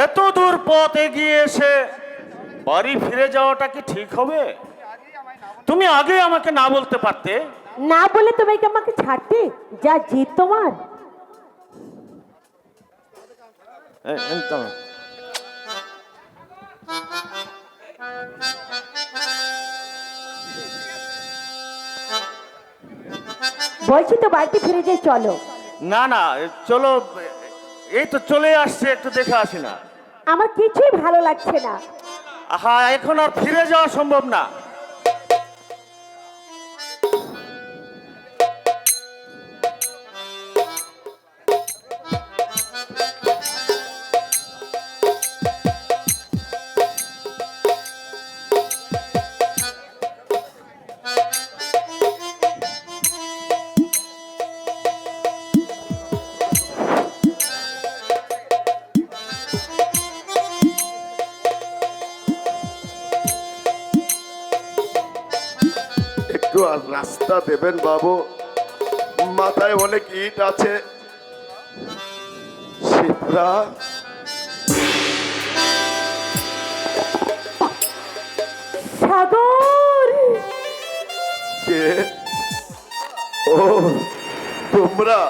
এত দূর পথ এগিয়ে এসে বাড়ি ফিরে যাওয়াটা কি ঠিক হবে? তুমি আগে আমাকে না বলতে পারতে। না বলে তুমি কি আমাকে ছাড়তে? যা জিত তোমার। বলছি তো বাড়িতে ফিরে যাই চলো। না না, চলো, এই তো চলে আসছে, একটু দেখে আসি না। আমার কিছুই ভালো লাগছে না। হ্যাঁ, এখন আর ফিরে যাওয়া সম্ভব না। একটু আর রাস্তা দেবেন বাবু, মাথায় অনেক ইট আছে। শিবরা, সাগর, কে? ও তোমরা?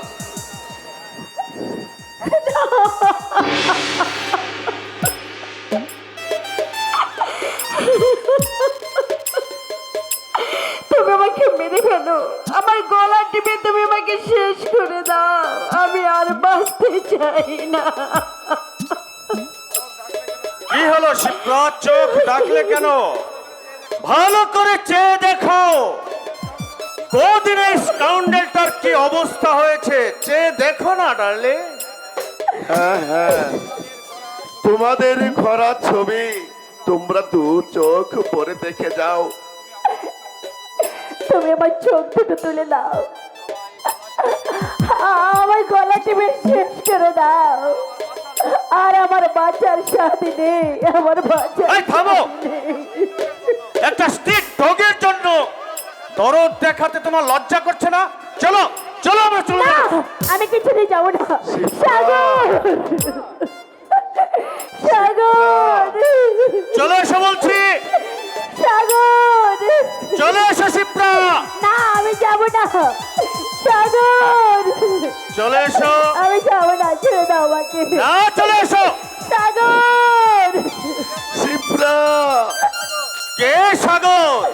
তুমি আমাকে মেরে ফেলো, আমার গলা টিপে তুমি আমাকে শেষ করে দাও। আমি আর বাঁচতে চাই না। হলো শিপ্রা, চোখ ডাকলে কেন? ভালো করে চেয়ে দেখো কদিন এই স্কাউন্ডেলটার কি অবস্থা হয়েছে, চেয়ে দেখো না ডার্লিং। হ্যাঁ হ্যাঁ, তোমাদের ঘোরা ছবি তোমরা দু চোখ পরে দেখে যাও। তুমি আমার চোখ দুটো তুলে দাও, আমার গলা টিপে শেষ করে দাও, আর আমার বাচ্চার সাথে নেই, আমার বাচ্চা। এই থামো! একটা স্ট্রিট ডগের জন্য দরদ দেখাতে তোমার লজ্জা করছে না? চলো চলো, আমরা চলে না, যাবো। আমি কিছুতেই যাবো না। সাগর, সাগর, চলে এসো বলছি, সাগর, চলে এসো শিপ্রা, না আমি যাবো না। সাগর, চলে এসো। আমি যাবো না, ছেড়ে দাও আমাকে। না, চলে এসো। সাগর, শিপ্রা, কে সাগর?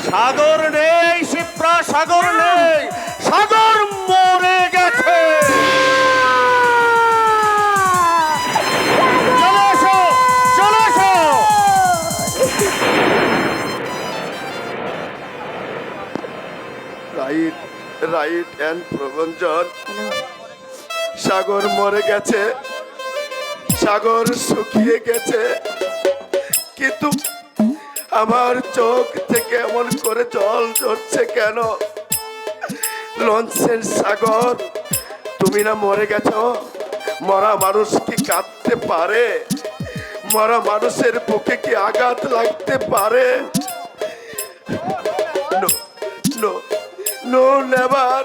সাগর নেই শিপ্রা, সাগর নেই, সাগর মরে গেছে। চলে এসো, চলে এসো। রাইট রাইট অ্যান্ড প্রবঞ্জন, সাগর মরে গেছে, সাগর শুকিয়ে গেছে, কিন্তু আমার চোখ থেকে এমন করে জল ঝরছে কেন? ননসেন্স সাগর, তুমি না মরে গেছো? মরা মানুষ কি কাঁদতে পারে? মরা মানুষের বুকে কি আঘাত লাগতে পারে? No no no, never.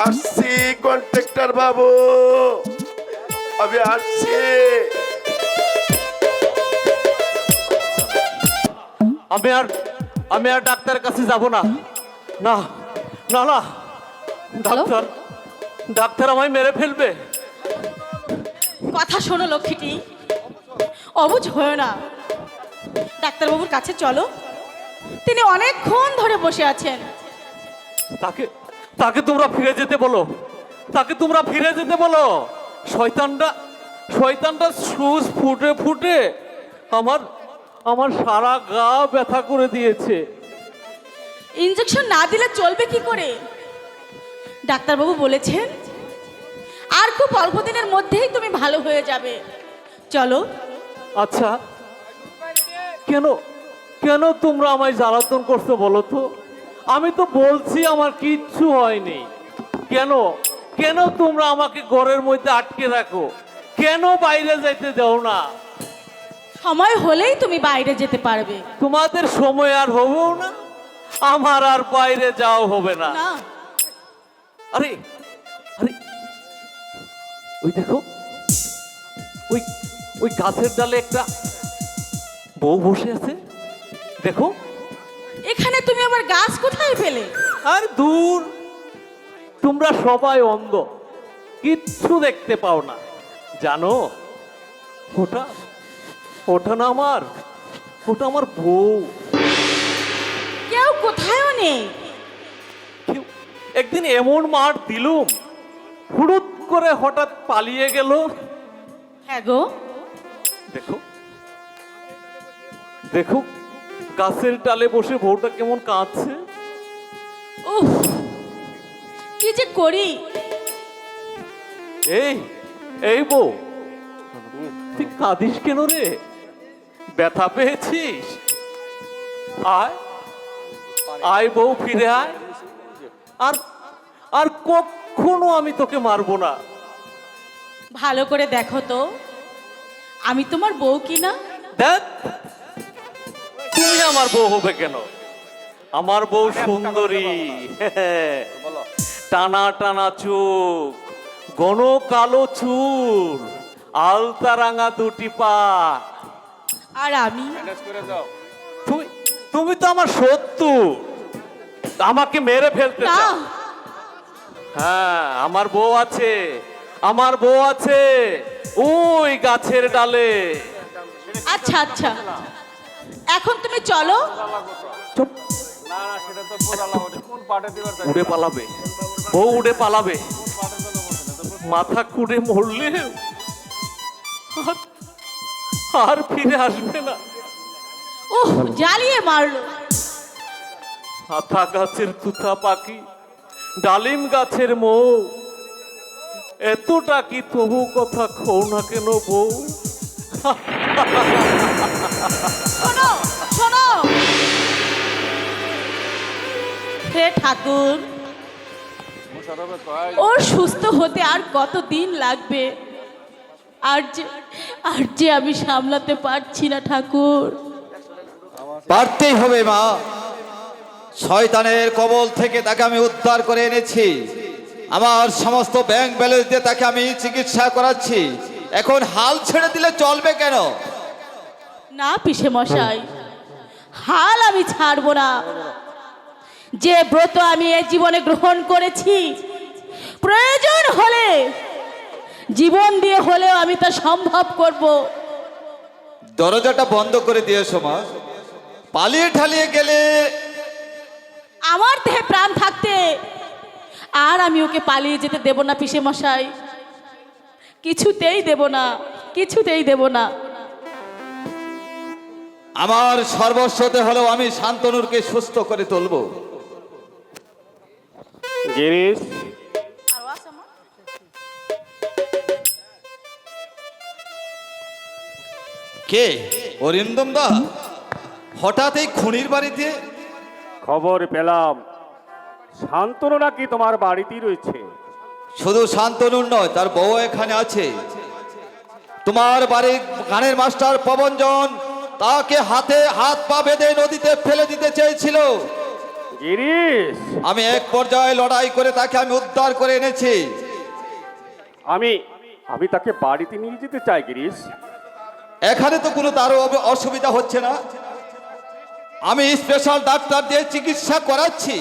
আসছি কন্ট্রাক্টর বাবু, আমি আসছি। আমি আর ডাক্তারের কাছে যাব না। না না না, ডাক্তার ডাক্তার আমায় মেরে ফেলবে। কথা শোনো লক্ষ্মীটি, অবুঝ হয়েও না। ডাক্তারবাবুর কাছে চলো, তিনি অনেকক্ষণ ধরে বসে আছেন। তাকে তোমরা ফিরে যেতে বলো, তাকে তোমরা ফিরে যেতে বলো। শয়তানটা সুচ ফুটে ফুটে আমার সারা গা ব্যথা করে দিয়েছে। ইনজেকশন না দিলে চলবে কি করে? ডাক্তারবাবু বলেছেন আর খুব অল্প দিনের মধ্যেই তুমি ভালো হয়ে যাবে। চলো। আচ্ছা, কেন কেন তোমরা আমায় জ্বালাতন করছো বলো তো? আমি তো বলছি আমার কিচ্ছু হয়নি। কেন কেন তোমরা আমাকে ঘরের মধ্যে আটকে রাখো? কেন বাইরে যাইতে দাও না? সময় হলেই তুমি বাইরে যেতে পারবে। তোমাদের সময় আর হবেও না, আমার আর বাইরে যাও হবে না। না, আরে আরে, ওই দেখো, ওই ওই গাছের ডালে একটা বউ বসে আছে, দেখো। এখানে তুমি আবার গাছ কোথায় পেলে? আর দূর, তোমরা সবাই অন্ধ, কিচ্ছু দেখতে পাও না। জানো, ওটা না ওটা আমার বউ। কেউ কোথায়ও নেই। একদিন এমন মার দিলুম, হুড়ুত করে হঠাৎ পালিয়ে গেল। হ্যাঁ গো, দেখো দেখো, গাছের ডালে বসে বউটা কেমন কাঁদছে। উফ, কি যে করি। এই বউ, তুই কাঁদিস কেন রে? ব্যথা পেয়েছিস? আয় বউ, ফিরে আয়। আর কখনো আমি তোকে মারবো না। ভালো করে দেখো তো, আমি তোমার বউ কিনা। দেখ, তুমি আমার বউ হবে কেন? আমার বউ সুন্দরী, টানা টানা চোখ, ঘন কালো চুল, আলতা রাঙা দুটি পা। আর আমি? তুমি তো আমার শত্রু, আমাকে মেরে ফেলতে না, চাও। হ্যাঁ, আমার বউ আছে, আমার বউ আছে ওই গাছের ডালে। আচ্ছা আচ্ছা, এখন তুমি চলো। চুপ, উড়ে পালাবে বউ, উড়ে পালাবে। মাথা কুড়ে মরলে আর- আর ফিরে আসবে না। উহ, জ্বালিয়ে মারলো। আতা গাছের তুতা পাখি, ডালিম গাছের মৌ, এতটা কি তবু কথা খৌ না কেন বউ? শোনো শোনো, হে ঠাকুর, ওর সুস্থ হতে আর কতদিন লাগবে? আর যে আমি সামলাতে পারছি না ঠাকুর। পারতেই হবে মা। শয়তানের কবল থেকে তাকে আমি উদ্ধার করে এনেছি। আমার সমস্ত ব্যাংক ব্যালেন্স দিয়ে তাকে আমি চিকিৎসা করাচ্ছি। এখন হাল ছেড়ে দিলে চলবে কেন? না পিসে মশাই, হাল আমি ছাড়বো না। যে ব্রত আমি এ জীবনে গ্রহণ করেছি, প্রয়োজন হলে জীবন দিয়ে হলেও আমি তা সম্ভব করব। দরজাটা বন্ধ করে দিয়েছো মা। পালিয়ে ঠালিয়ে গেলে আমার দেহে প্রাণ থাকতে আর আমি ওকে পালিয়ে যেতে দেব না পিসে মশাই, কিছুতেই দেব না, কিছুতেই দেব না। আমার সর্বস্বতে হলেও আমি শান্তনুরকে সুস্থ করে তুলবো। গিরিশ, কে? অরিন্দম দা হঠাৎ এই খুনির বাড়িতে? খবর পেলাম শান্তনু নাকি তোমার বাড়িতেই রয়েছে। শুধু শান্তনুর নয়, তার বউ এখানে আছে। তোমার বাড়ির গানের মাস্টার পবনজন তাকে হাত পা বেঁধে নদীতে ফেলে দিতে চেয়েছিল। গিরিশ, আমি এক পর্যায়ে লড়াই করে তাকে আমি উদ্ধার করে এনেছি। আমি তাকে বাড়িতে নিয়ে যেতে চাই গিরিশ। এখানে তো কোনো তার অসুবিধা হচ্ছে না। আমি স্পেশাল ডাক্তার দিয়ে চিকিৎসা করাচ্ছি।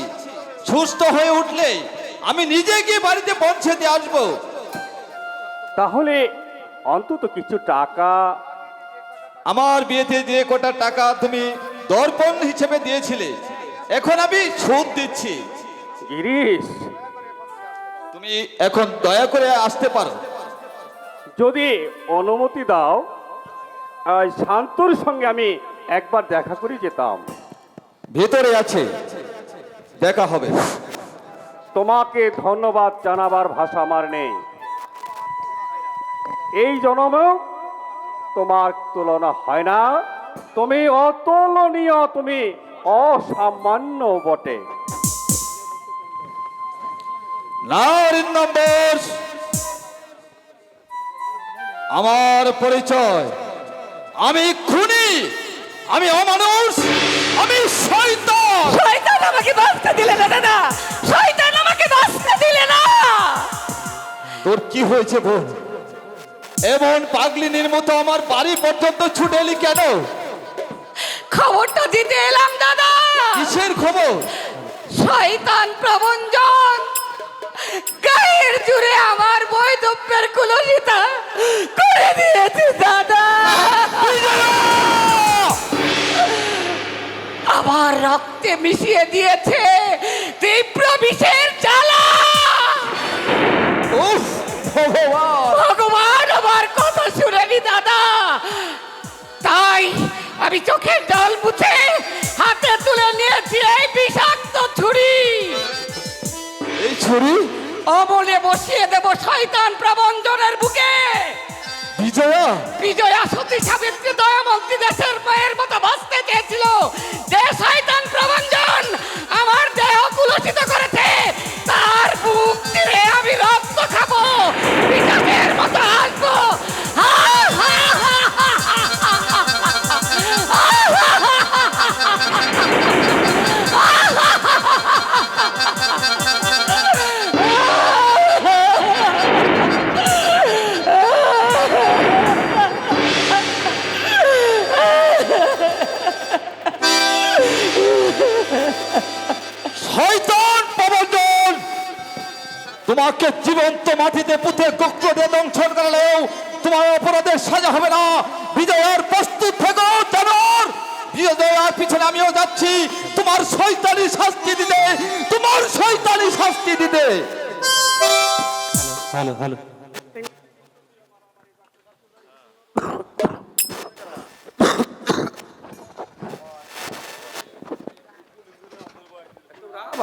সুস্থ হয়ে উঠলে আমি নিজে গিয়ে বাড়িতে পৌঁছে দিয়ে আসবো। তাহলে অন্তত কিছু টাকা। আমার বিয়েতে যে কটা টাকা তুমি দর্পণ হিসেবে দিয়েছিলে, এখন আমি সুদ দিচ্ছি। গিরিশ, তুমি এখন দয়া করে আসতে পারো। যদি অনুমতি দাও, শান্তর সঙ্গে আমি একবার দেখা করে যেতাম। ভেতরে আছে, দেখা হবে। তোমাকে ধন্যবাদ জানাবার ভাষা আমার নেই। এই জন্মেও তোমার তুলনা হয় না। তুমি অতুলনীয়, তুমি অসামান্য বটে। না অরিন্দম বোস, আমার পরিচয়, আমি খুনি, আমি অমানুষ, আমি শয়তান। শয়তান আমাকে বাঁচতে দিলে না দাদা, শয়তান আমাকে বাঁচতে দিলে না। তোর কি হয়েছে বোন? এমন পাগলিনীর মতো আমার বাড়ি পর্যন্ত ছুটে এলি কেন? খবরটা দিতে এলাম দাদা। কিসের খবর? শয়তান প্রবঞ্জন গায়ের জুড়ে আমার বৈধব্যের কুলসিতা করে দিয়েছে দাদা। আমার রক্তে মিশিয়ে দিয়েছে তীব্র বিষের জ্বালা। উফ, ভগবান! ভগবান আমার কথা শুনেনি দাদা, তাই আমি চোখের জল মুছে হাতে তুলে নিয়েছি এই বিষাক্ত ছুরি। এই ছুরি অমলে বসিয়ে দেব শয়তান প্রবঞ্জনের বুকে। বিজয়া, বিজয়া সতী সাবিত্রী দয়ামন্তী দেশের মায়ের মতো বাঁচতে চেয়েছিল। যে শয়তান প্রবঞ্জন আমার দেহ কুলসিত করেছে, তার বুক চিরে আমি রক্ত খাবো, বিজয়ের মতো আসবো। হা, হা, হা, হা, হা, হা, হা, হা, শয়তান প্রবঞ্জন, তোমাকে জীবন্ত মাটিতে পুঁতে গোক্ষ দিয়ে দংশন করালেও তোমার অপরাধের সাজা হবে না। বিজয়ের প্রস্তুত থেকো জানোর। বিজয়ের পিছনে আমিও যাচ্ছি তোমার শয়তানি শাস্তি দিতে, তোমার শয়তানি শাস্তি দিতে।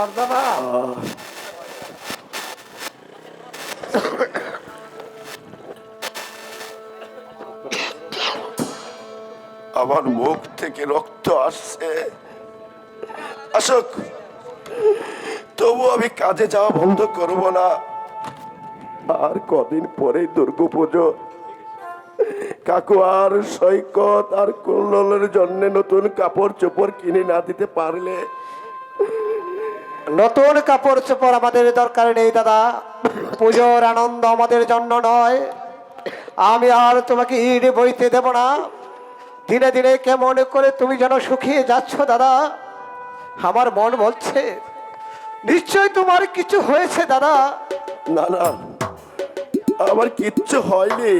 ব্যাপার দাদা? আমার মুখ থেকে রক্ত আসছে। আসুক, তবু আমি কাজে যাওয়া বন্ধ করব না। আর কদিন পরেই দুর্গাপুজো। কাকু আর সৈকত আর কুল্লোলের জন্য নতুন কাপড় চোপড় কিনে না দিতে পারলে, নতুন কাপড় চোপড় আমাদের দরকার নেই দাদা। পুজোর আনন্দ আমাদের জন্য নয়। আমি আর তোমাকে ইট বইতে দেব না। দিনে দিনে কেমন করে তুমি যেন শুকিয়ে যাচ্ছ দাদা। আমার মন বলছে নিশ্চয় তোমার কিছু হয়েছে দাদা। না না, আমার কিচ্ছু হয়নি।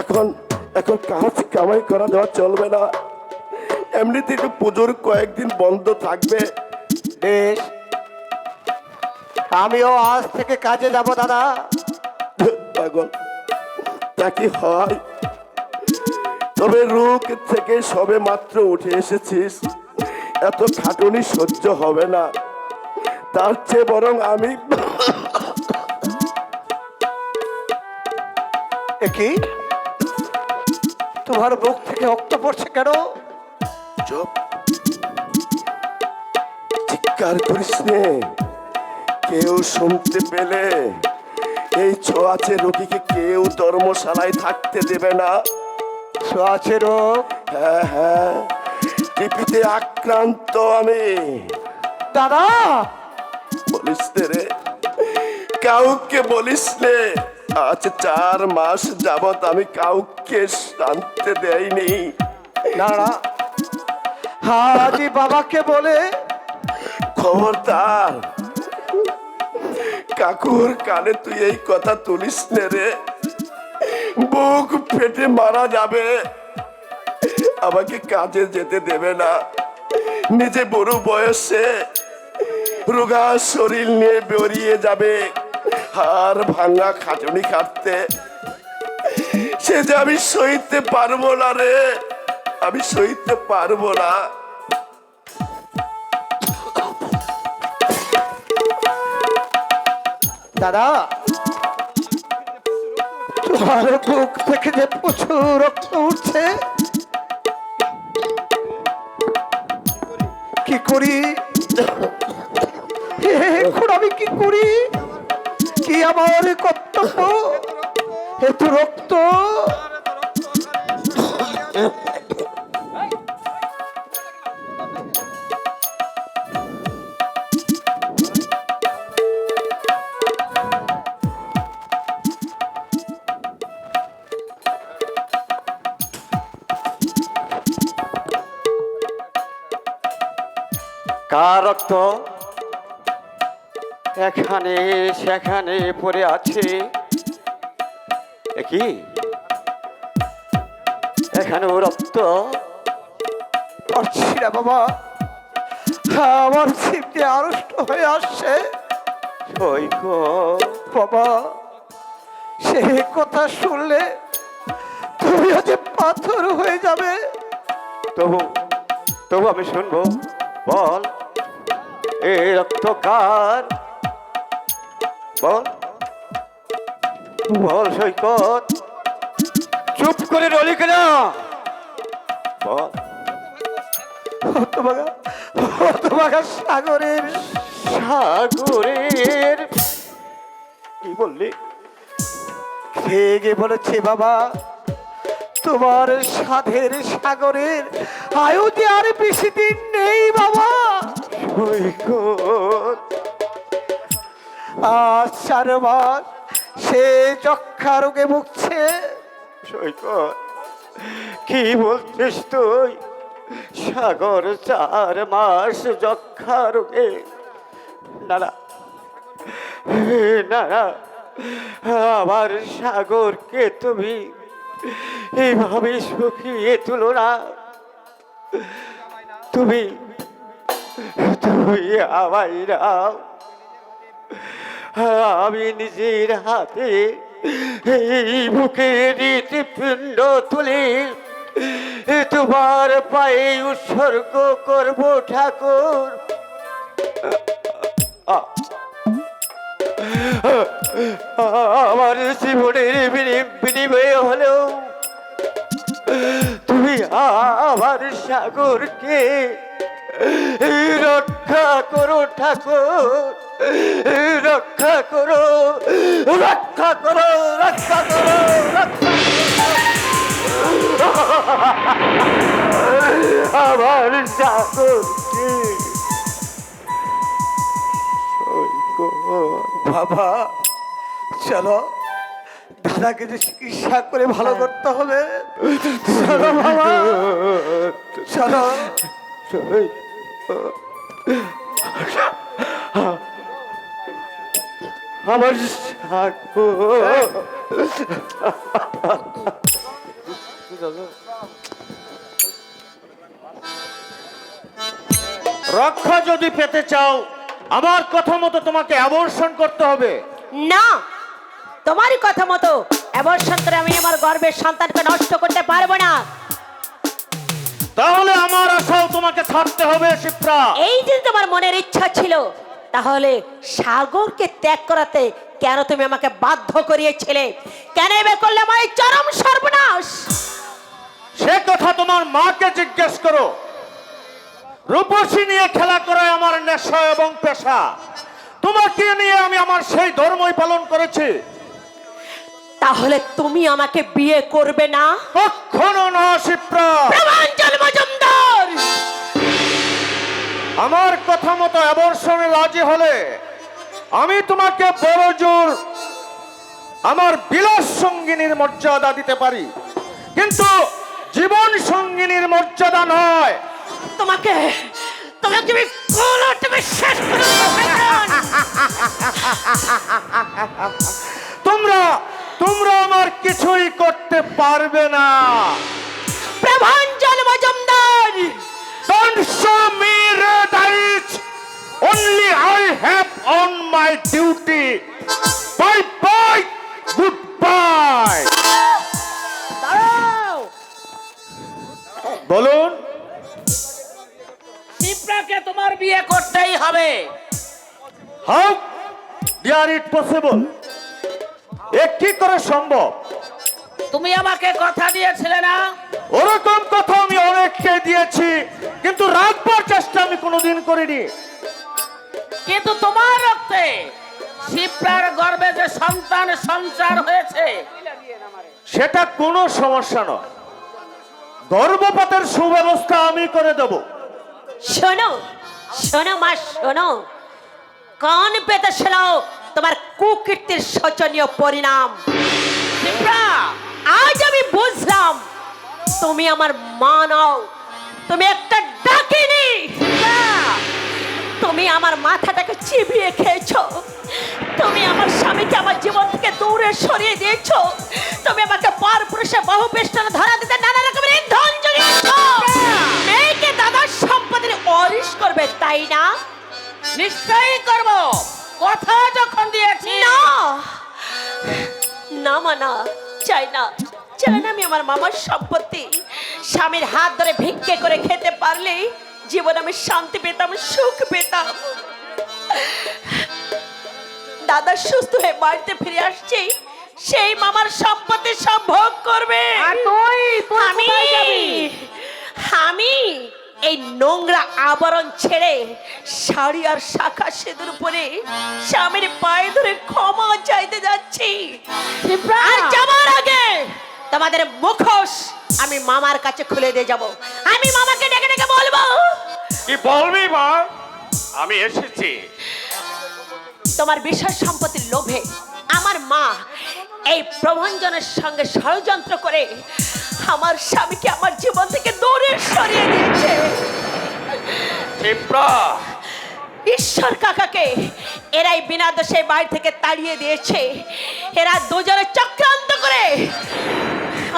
এখন এখন কাজ কামাই করা দেওয়া চলবে না। এমনিতে একটু পুজোর কয়েকদিন বন্ধ থাকবে। বেশ, আমিও আজ থেকে কাজে যাব দাদা। পাগল, তা কি হয়? তবে রোগ থেকে সবে মাত্র উঠে এসেছিস, এত খাটুনি সহ্য হবে না। তার চেয়ে বরং আমি কি তোমার মুখ থেকে রক্ত পড়ছে কেন? চুপ, চিৎকার করিস নে। কেউ শুনতে পেলে এই ছোঁয়াচে রোগীকে কেউ ধর্মশালায় থাকতে দেবে না। ছোঁয়াচে রোগ? হ্যাঁ হ্যাঁ, টিপিতে আক্রান্ত আমি। দাদা বলিস নে রে, কাউকে বলিস নে। আজ 4 মাস যাবত আমি কাউকে শান্তি দেয়নি। না না, আজই বাবাকে বলে খবরদার, কাকুর কানে তুই এই কথা তুলিস নে রে। বুক ফেটে মারা যাবে। আমাকে কাজে যেতে দেবে না। নিজে বড় বয়সে রোগা শরীর নিয়ে বেরিয়ে যাবে হাড় ভাঙা খাটুনি খাটতে। সে যে আমি সইতে পারবো না রে, আমি সইতে পারবো না। দাদা, তোমার বুক থেকে যে প্রচুর রক্ত উঠছে, কি করি এখন? আমি কি করি? কি আমার কর্তব্য? এত রক্ত। কার রক্ত? এখানে সেখানে পড়ে আছে। কি এখানেও রক্ত? পারছি না বাবা, আমার সিদ্ধি আড়ষ্ট হয়ে আসছে। বাবা, সেই কথা শুনলে তুমি যে পাথর হয়ে যাবে। তবু তবু আমি শুনবো। বল, এই রক্ত কার? বল বল সৈকত, চুপ করে রলি কেন? বল। সাগরের সাগরের কি বললি? খেয়ে বলেছে বাবা, তোমার সাধের সাগরের আয়ু যে আর বেশি দিন নেই বাবা। আজ 4 মাস সে যক্ষা রোগে ভুগছে। সৈকত, কি বলছিস তুই? সাগর 4 মাস যক্ষা রোগে? না না না না, আবার সাগরকে তুমি এইভাবে শুকিয়ে তুলো না। তুমি তুমি আমায় নাও। আমি নিজের হাতে এই বুকের হৃৎপিণ্ড তুলে তোমার পায়ে উৎসর্গ করব ঠাকুর। আমার জীবনের বিনিময়ে হলেও তুমি আমার সাগরকে রক্ষা করো ঠাকুর, রক্ষা করো, রক্ষা করো, রক্ষা করো, রক্ষা আমার সাগরকে। বাবা চলো, দাদাকে যে চিকিৎসা করে ভালো করতে হবে। চলো বাবা, চলো। আমার সাগর। রক্ষা যদি পেতে চাও আমার কথা মতো তোমাকে অ্যাবর্শন করতে হবে। না, তোমারই কথা মতো অ্যাবর্শন করে আমি আমার গর্ভের সন্তানকে নষ্ট করতে পারবো না। তাহলে আমার আশাও তোমাকে থাকতে হবে শিপ্রা। এই যে তোমার মনের ইচ্ছা ছিল, তাহলে সাগরকে ত্যাগ করাতে কেন তুমি আমাকে বাধ্য করিয়েছিলে? কেন এবে করলে আমার এই চরম সর্বনাশ? সে কথা তোমার মাকে জিজ্ঞেস করো। রূপসী নিয়ে খেলা করাই আমার নেশা এবং পেশা। তোমাকে নিয়ে আমি আমার সেই ধর্মই পালন করেছি। তাহলে তুমি আমাকে বিয়ে করবে না? কখনো না শিপ্রা। প্রভাঞ্জন মজুমদার, আমার কথা মতো অ্যাবর্শনে রাজি হলে আমি তোমাকে বড় জোর আমার বিলাস সঙ্গিনীর মর্যাদা দিতে পারি, কিন্তু জীবন সঙ্গিনীর মর্যাদা নয়। তোমাকে তোমাকে আমি কোলাতে শেষ করে তোমরা তোমরা আমার কিছুই করতে পারবে না। Prabhanjan Majumdar, Don't show me red eyes. Only I have on my duty. Bye bye. Goodbye. দাঁড়াও। বলুন। শিপ্রাকে তোমার বিয়ে করতেই হবে। How dare it possible? এ কি করে সম্ভব? তুমি আমাকে কথা দিয়েছিলে না? ওরকম কথা আমি অনেককে দিয়েছি, কিন্তু রাখবার চেষ্টা আমি কোনোদিন করিনি। কিন্তু তোমার রক্তে শিপ্রার গর্ভে যে সন্তান সঞ্চার হয়েছে, সেটা কোনো সমস্যা নয়। গর্ভপাতের সুব্যবস্থা আমি করে দেব। শোনো শোনো মা, শোনো, কান পেতে শোনো তোমার কুকীর্তির শোচনীয় পরিণাম। শিপ্রা, আজ আমি বুঝলাম তুমি আমার মা নাও, তুমি একটা ডাকিনি। তুমি আমার মাথাটাকে চিবিয়ে খেয়েছো, তুমি আমার স্বামীকে আমার জীবন থেকে দূরে সরিয়ে দিয়েছো, তুমি আমাকে পর পুরুষে বহু বেষ্টনে ধরা দিতে নানা রকমের ইন্ধন জুগিয়েছো। মেয়েকে দাদার সম্পত্তির অরিশ করবে, তাই না? নিশ্চয়ই করব, কথা যখন দিয়েছি। না না মা, না, চাই না, চাই না আমি আমার মামার সম্পত্তি। স্বামীর হাত ধরে ভিক্ষে করে খেতে পারলেই জীবন আমি শান্তি পেতাম, সুখ পেতাম। দাদা সুস্থ হয়ে বাড়িতে ফিরে আসছে, সেই মামার সম্পত্তি সব ভোগ করবে। আমি এই নোংরা আবরণ ছেড়ে শাড়ি আর শাখা সিঁদুর পরে স্বামীর পায়ে ধরে ক্ষমা চাইতে যাচ্ছি। আর যাবার আগে তোমাদের মুখোশ আমি মামার কাছে খুলে দিয়ে যাব। আমি মামাকে ডেকে ডেকে বলবো। কি বলবি মা? আমি এসেছি। তোমার বিশাল সম্পত্তির লোভে আমার মা এই প্রভঞ্জনের সঙ্গে ষড়যন্ত্র করে আমার স্বামীকে আমার জীবন থেকে দূরে সরিয়ে দিয়েছে। ঈশ্বর কাকাকে এরাই বিনা দোষে বাড়ি থেকে তাড়িয়ে দিয়েছে। এরা দুজনে চক্রান্ত করে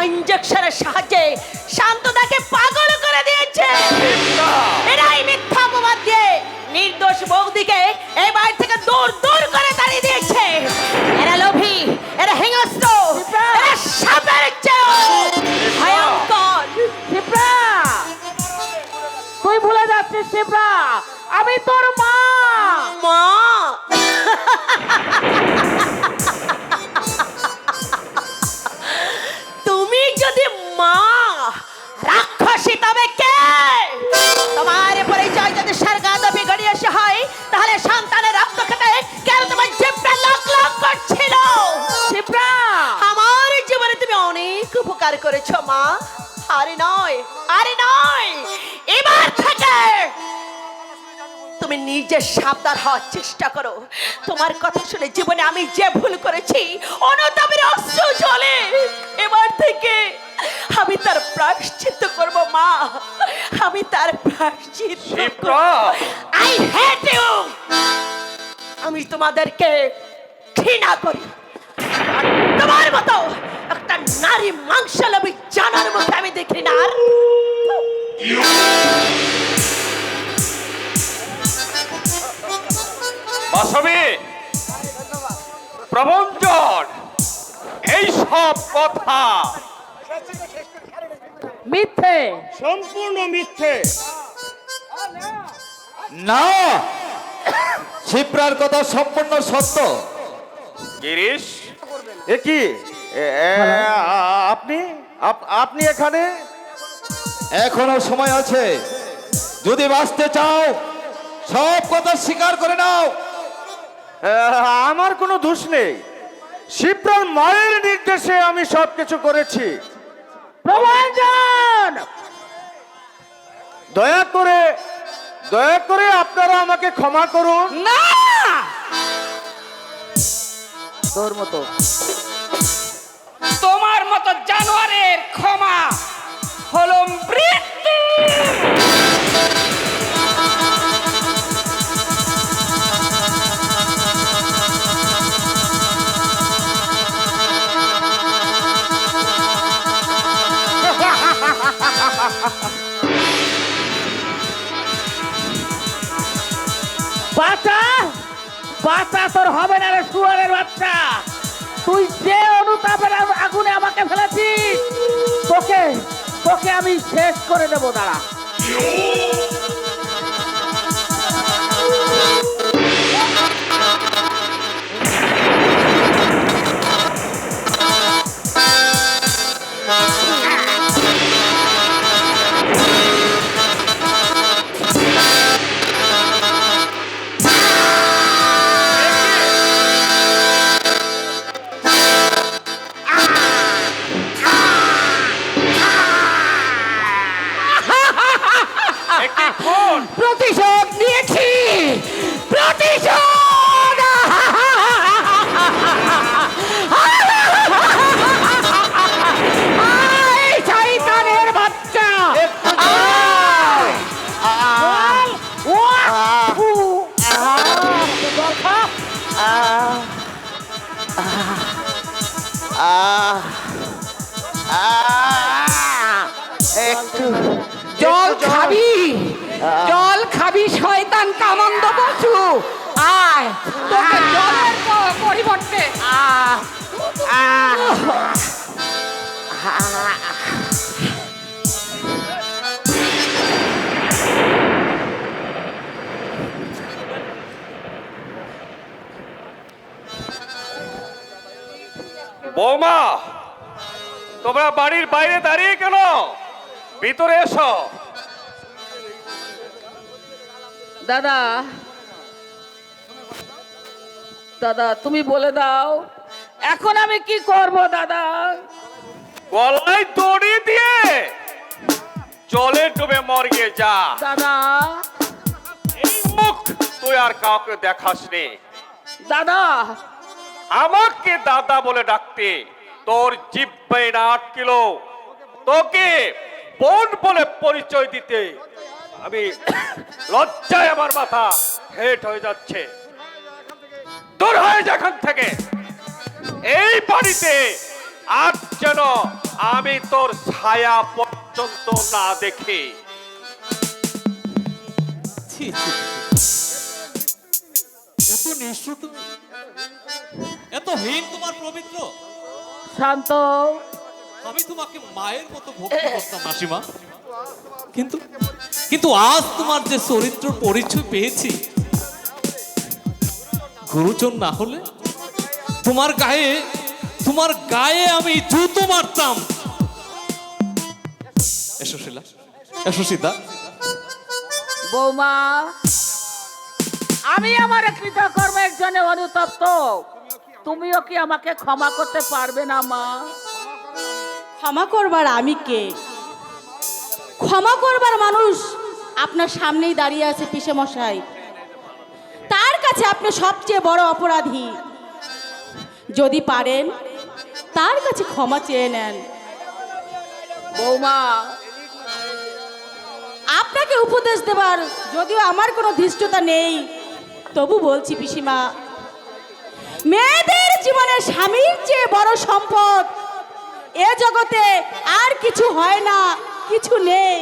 ইঞ্জেকশনের সাহায্যে শান্তদাকে পাগল করে দিয়েছে। এরাই মিথ্যা অপবাদ দিয়ে নির্দোষ বৌদিকে এই বাড়ি থেকে দূর দূর করে তাড়িয়ে দিয়েছে। এরা লোভী, এরা হিংস্র, এরা সাপের চেয়েও ভয়ঙ্কর। শিপ্রা, তুই ভুলে যাচ্ছিস শিপ্রা, আমি তোর মা। মা করেছো মা। আরে নয়, আরে নয়, এবার থেকে তুমি নিজে সাবধান হওয়ার চেষ্টা করো। তোমার কথা শুনে জীবনে আমি যে ভুল করেছি অনুতাপের অশ্রু জলে এবার থেকে আমি তার প্রায়শ্চিত্ত করব মা, আমি তার প্রায়শ্চিত্ত আই হেট ইউ। আমি তোমাদেরকে ঘৃণা করি। আর তোমার মতো একটা নারী মাংসলোভী জানার মুখে আমি দেখি না। আর বাসবী প্রবঞ্চন এই সব কথা মিথ্যে। সম্পূর্ণ মিথ্যে। না, শিপ্রার কথা সম্পূর্ণ সত্য। গিরিশ, এ কি আপনি আপনি এখানে? এখনো সময় আছে, যদি বাঁচতে চাও সব কথা স্বীকার করে নাও। আমার কোনো দোষ নেই, শিপ্রার মায়ের নির্দেশে আমি সবকিছু করেছি। প্রবঞ্চন! দয়া করে আপনারা আমাকে ক্ষমা করুন। না, তোর মতো তোমার মতো জানোয়ারের ক্ষমা হলো মৃত্যু। বাঁচা বাঁচা, তোর হবে না রে শুয়ারের বাচ্চা। তুই যে অনুতাপের আগুনে আমাকে ফেলেছিস, তোকে তোকে আমি শেষ করে দেবো। দাঁড়া। প্রতিশোধ নিয়েছি, প্রতিশোধ। আয় শয়তানের বাচ্চা। জল খাবি, জল খাবি শয়তান কামন্দ পশু। আয়, তোকে জলের পরিবর্তে বৌমা, তোমরা বাড়ির বাইরে দাঁড়িয়ে কেন? ভিতরে এসো। দাদা, দাদা তুমি বলে দাও এখন আমি কি করব দাদা? গলায় দড়ি দিয়ে জলে ডুবে মরিয়ে যা। দাদা, এই মুখ তুই আর কাউকে দেখাস নে। দাদা, আমাকে দাদা বলে ডাকতে তোর জিহ্বায় না আটকিল, তোকে বোন বলে পরিচয় দিতে আমি লজ্জায় আমার মাথা হেট হয়ে যাচ্ছে। দূর হয়ে যা এখান থেকে। এই বাড়িতে আজ যেন আমি তোর ছায়া পর্যন্ত না দেখি। ছি, ছি, ছি। এত নিষ্ঠুর তুমি, এত হীন তোমার পবিত্র। শান্ত। আমি তোমাকে মায়ের মতো ভক্তি করতাম মাসিমা, কিন্তু কিন্তু আজ তোমার যে চরিত্র পরিচয় পেয়েছি, গুরুজন না হলে তোমার গায়ে আমি জুতো মারতাম। এসো শিলা, এসো সীতা। বৌমা, আমি আমার কৃতকর্মের জন্য অনুতপ্ত, তুমিও কি আমাকে ক্ষমা করতে পারবে না মা? ক্ষমা করবার আমি কে? ক্ষমা করবার মানুষ আপনার সামনেই দাঁড়িয়ে আছে পিসে মশাই। তার কাছে আপনি সবচেয়ে বড় অপরাধী। যদি পারেন তার কাছে ক্ষমা চেয়ে নেন। বৌমা, আপনাকে উপদেশ দেবার যদিও আমার কোনো ধৃষ্টতা নেই, তবু বলছি পিসিমা, মেয়েদের জীবনে স্বামীর চেয়ে বড় সম্পদ এ জগতে আর কিছু হয় না, কিছু নেই।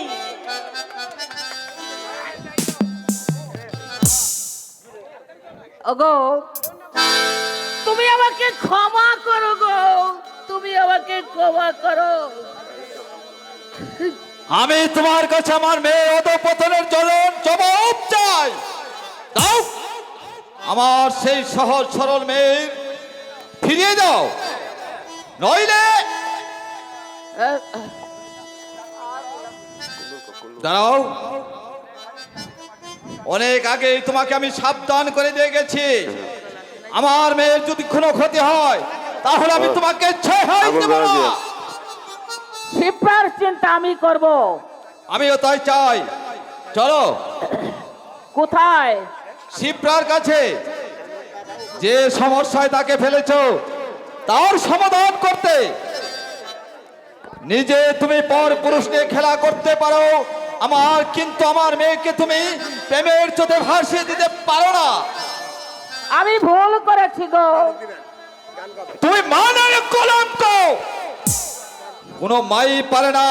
ওগো, তুমি আমাকে ক্ষমা করো গো, তুমি আমাকে ক্ষমা করো। আমি তোমার কাছে আমার মেয়ে অধঃপতনের জবাব চাই। দাও, আমার সেই সহজ সরল মেয়ে ফিরিয়ে দাও, নইলে দাঁড়াও। অনেক আগেই তোমাকে আমি সাবধান করে দিয়ে গেছি, আমার মেয়ের যদি কোনো ক্ষতি হয় তাহলে আমি তোমাকে ছেড়ে দেব না। শিপ্রার চিন্তা আমি করব। আমিও তাই চাই। চলো। কোথায়? শিপ্রার কাছে। যে সমস্যায় তাকে ফেলেছো তার সমাধান করতে। নিজে তুমি পর পুরুষ নিয়ে খেলা করতে পারো, কিন্তু আমার মেয়েকে তুমি প্রেমের চোটে ভাসিয়ে দিতে পারো না। আমি ভুল করেছি গো। তুমি মানের কলঙ্ক। কোনো মাই পারে না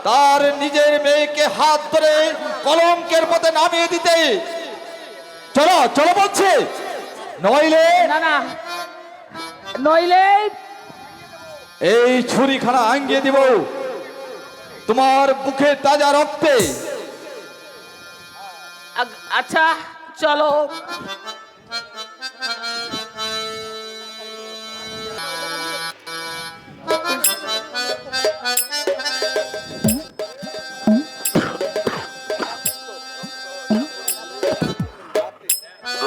তার নিজের মেয়েকে হাত ধরে কলঙ্কের পথে নামিয়ে দিতে। চলো চলো বলছি, নইলে না না, নইলে এই ছুরিখানা আঙ্গিয়ে দিব তোমার বুকে তাজা রক্তে। আচ্ছা চলো।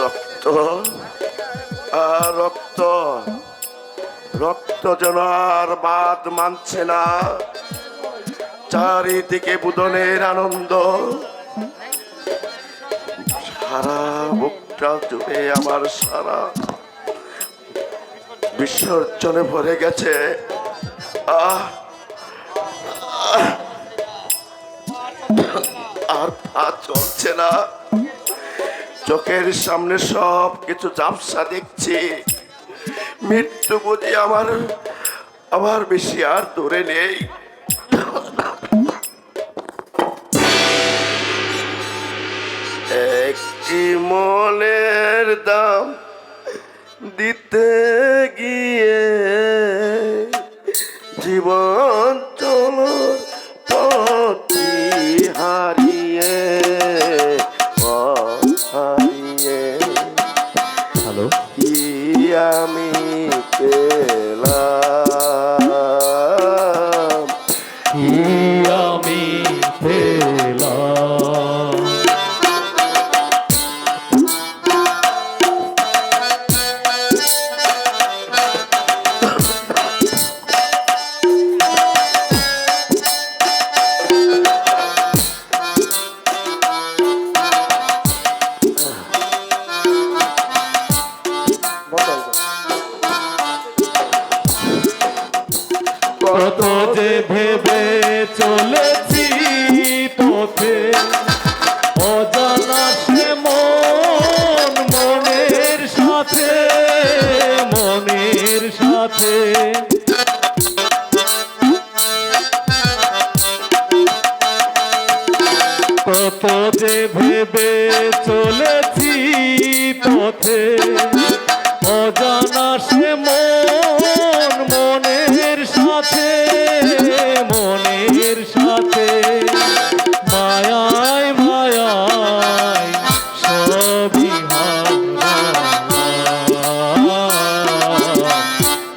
রক্ত আর রক্ত, রক্ত যেন আর বাদ মানছে না। চারিদিকে বুদনের আনন্দ, সারা বুকটা জুড়ে আমার সারা বিসর্জনে ভরে গেছে। আর পা চলছে না, চোখের সামনে সব কিছু ঝাপসা দেখছি। মৃত্যু বুঝি আমার বেশি আর দূরে নেই। একটি মনের দাম দিতে গিয়ে জীবন চলো পথি হারিয়ে হারিয়ে হ্যালো, কি আমি পেলাম, কি আমি পেলাম। কত যে ভেবে চলেছি পথে, অজানা সে মন মনের সাথে, মনের সাথে। কত যে ভেবে চলেছি পথে, অজানা সে মন মনের সাথে, মনের সাথে। মায়ায় মায়ায় সবই হারালাম,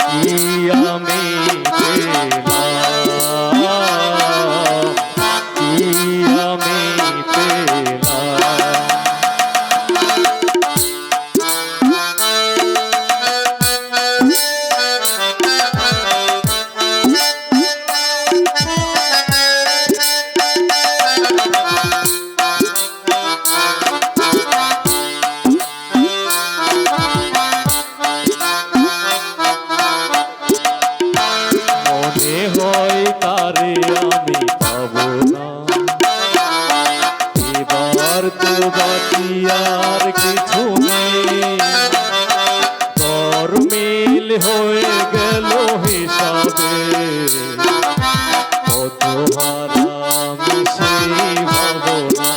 কি হয়ে গেল হিসাবে কত হারামি সেই ভাবনা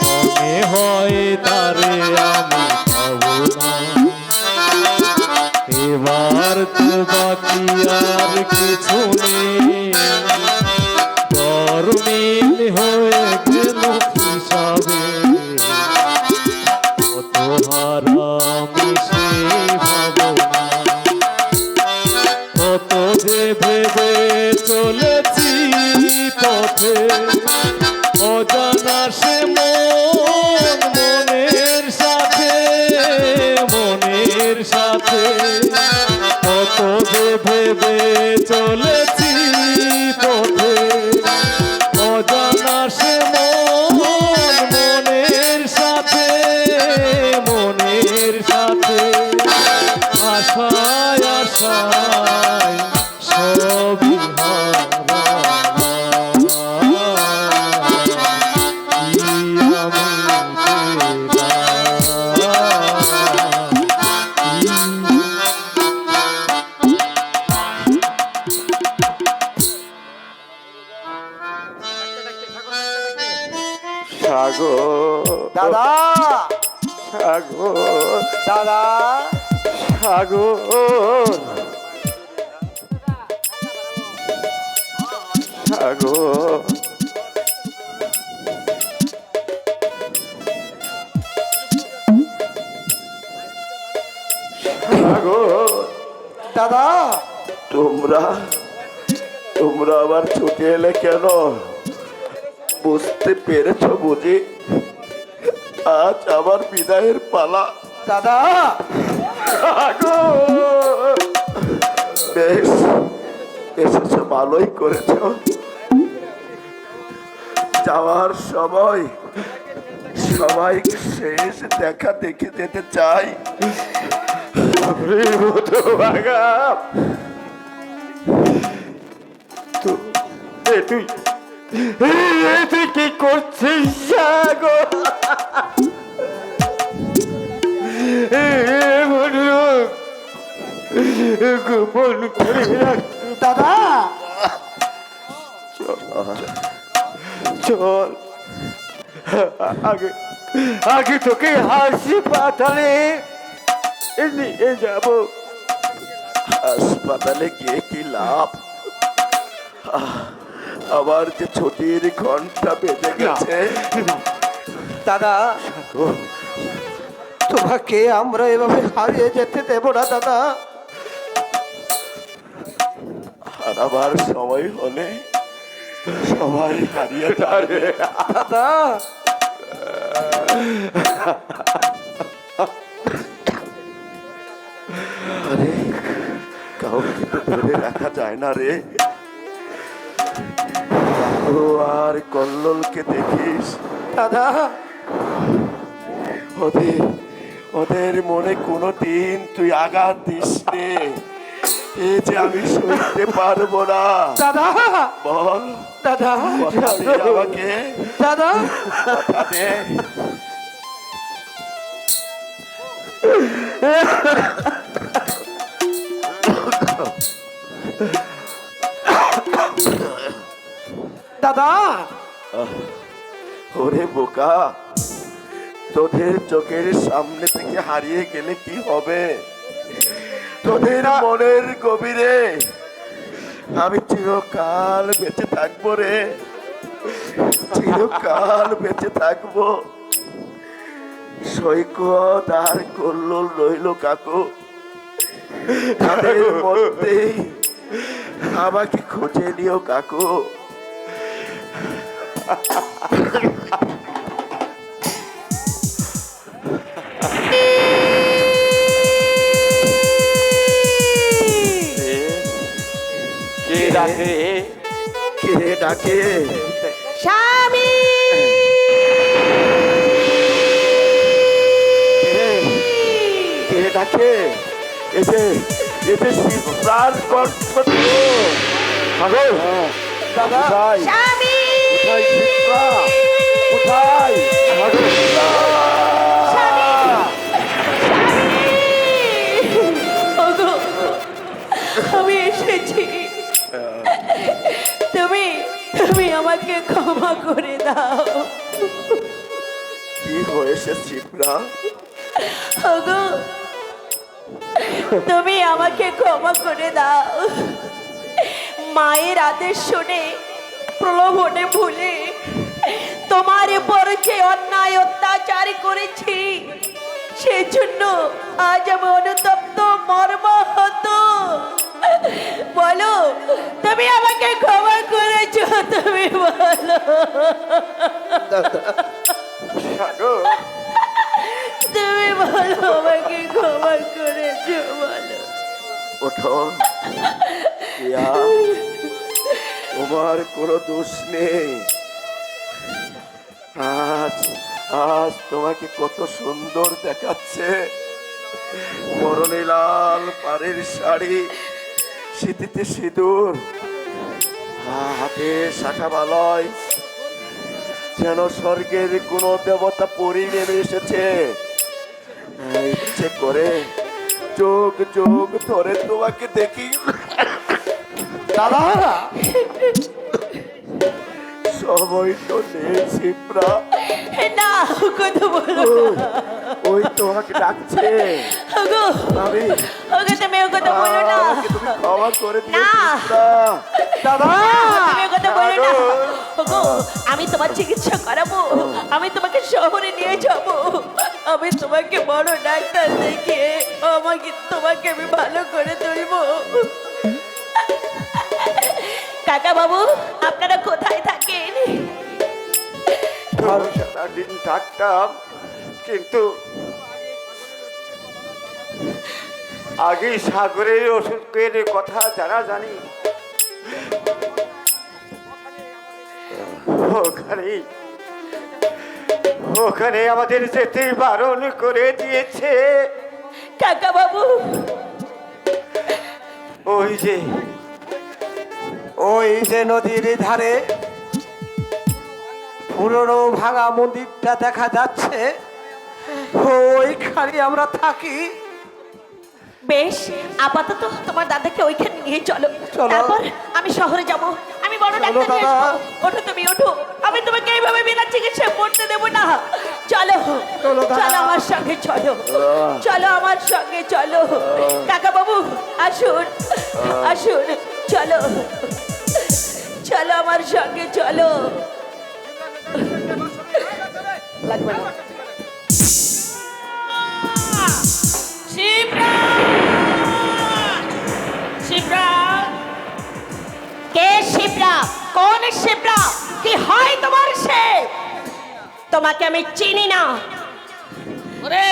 মনে হয় তারে আমি পাবো না এবার তো বাকি আর কিছু নেই গরমিল হয়ে গেল হিসাবে কত হারামি সেই ভাবনা কত যে ভেবে চলেছি পথে অজানা সে মনের সাথে কত যে ভেবে চলেছি পথে অজানা সে মনের সাথে আশায় আশায় সবই হারা কি আমি সাগর দাদা সাগর দাদা সাগর সাগর সাগর দাদা তোমরা আবার ছুটে এলে কেন? বুঝতে পেরেছো বুঝি আজ আমার বিদায়ের পালা? দাদা বেশ এসেছো, ভালোই করেছো। যাওয়ার সময় সবাইকে শেষ দেখা দেখে যেতে চাই। তুই কি করছিস সাগর? গোপন করে রাখ। দাদা চল আগে তোকে হাসপাতালে নিয়ে যাব। হাসপাতালে গিয়ে কি লাভ? আবার যে ছুটির ঘন্টা বেজে গেছে। দাদা তোমাকে আমরা এভাবে হারিয়ে যেতে দেব না দাদা। হারাবার সময় হলে সবাই হারিয়ে যাবে দাদা। আরে কাউকে তো ধরে রাখা যায় না রে। ও আর কল্লোলকে দেখিস দাদা ওদের মনে কোনো দিন তুই আঘাত দিস রে। এ যে আমি সইতে পারবো না। দাদা বল দাদা কথা দে আমাকে, দাদা কথা দে। দাদা ওরে বোকা, তোদের চোখের সামনে থেকে হারিয়ে গেলে কি হবে? তোদের মনের গভীরে আমি চিরকাল বেঁচে থাকবো রে, চিরকাল বেঁচে থাকবো। সৈকত আর কল্লোল রইল কাকু, তাদের মধ্যেই আমাকে খুঁজে নিও কাকু। কে ডাকে? কে ডাকে? স্বামী কে ডাকে? এসে শিবরার কণ্ঠ তো। দাদা কোথায়? স্বামী কোথায় শিবরা? কোথায়? স্বামী আমি এসেছি। তুমি তুমি আমাকে ক্ষমা করে দাও। কি হয়েছে শিপ্রা? ওগো, তুমি আমাকে ক্ষমা করে দাও। মায়ের আদেশ শুনে প্রলোভনে ভুলে তোমার উপর যে অন্যায় অত্যাচার করেছি, সেজন্য আজ আমি অনুতপ্ত মর্মাহত। বলো, তুমি আমাকে ক্ষমা করেছো? তুমি বলো। সাগর, তুমি বলো, আমাকে ক্ষমা করেছো? বলো। ওঠো। ইয়া, তোমার কোনো দোষ নেই। আজ আজ তোমাকে কত সুন্দর দেখাচ্ছে। পরনে লাল পাড়ের শাড়ি, সিঁথিতে সিঁদুর, হাতে শাখা বালয়, যেন স্বর্গের কোনো দেবতা পরি নেমে এসেছে। ইচ্ছে করে যোগ যোগ ধরে তোমাকে দেখি। দাদা, সময় তো নেই শিপ্রা। না, কথা বলো না। ওই তোমাকে ডাকছে। ওগো, আমি ওগো, তুমি ও কথা বলো না। আমাকে তুমি ক্ষমা করে দিও না। শিপ্রা। দাদা, তুমি ও কথা বলো না। ওগো, আমি তোমার চিকিৎসা করাবো, আমি তোমাকে শহরে নিয়ে যাব, আমি তোমাকে বড় ডাক্তার দেখিয়ে তোমাকে আমি ভালো করে তুলবো। কাকা বাবু, আপনারা কোথায় থাকেন? সারাদিন থাকতাম, কিন্তু আগে সাগরের ওষুধের কথা যারা জানি, ওখানে আমাদের যেতে বারণ করে দিয়েছে। কাকা বাবু, ওই যে নদীর ধারে পুরনো ভাঙা মন্দিরটা দেখা যাচ্ছে, ওইখানে আমরা থাকি। বেশ, আপাতত তোমার দাদাকে ওইখানে নিয়ে চলো। চলো। তারপর আমি শহরে যাব, আমি বড় ডাক্তার নিয়ে দাদা। আসবো। ওঠো, তুমি ওঠো, আমি তোমাকে এইভাবে বিনা চিকিৎসায় পড়তে দেবো না। চলো, চলো দাদা। চলো আমার সঙ্গে, চলো, চলো আমার সঙ্গে, চলো। কাকা বাবু, আসুন, আসুন, চলো, চলো আমার সঙ্গে, চলো। লাগবে না। শিপ্রা! শিপ্রা! কে শিপ্রা? কোন শিপ্রা? কি হয় তোমার সে? তোমাকে আমি চিনি না। ওরে,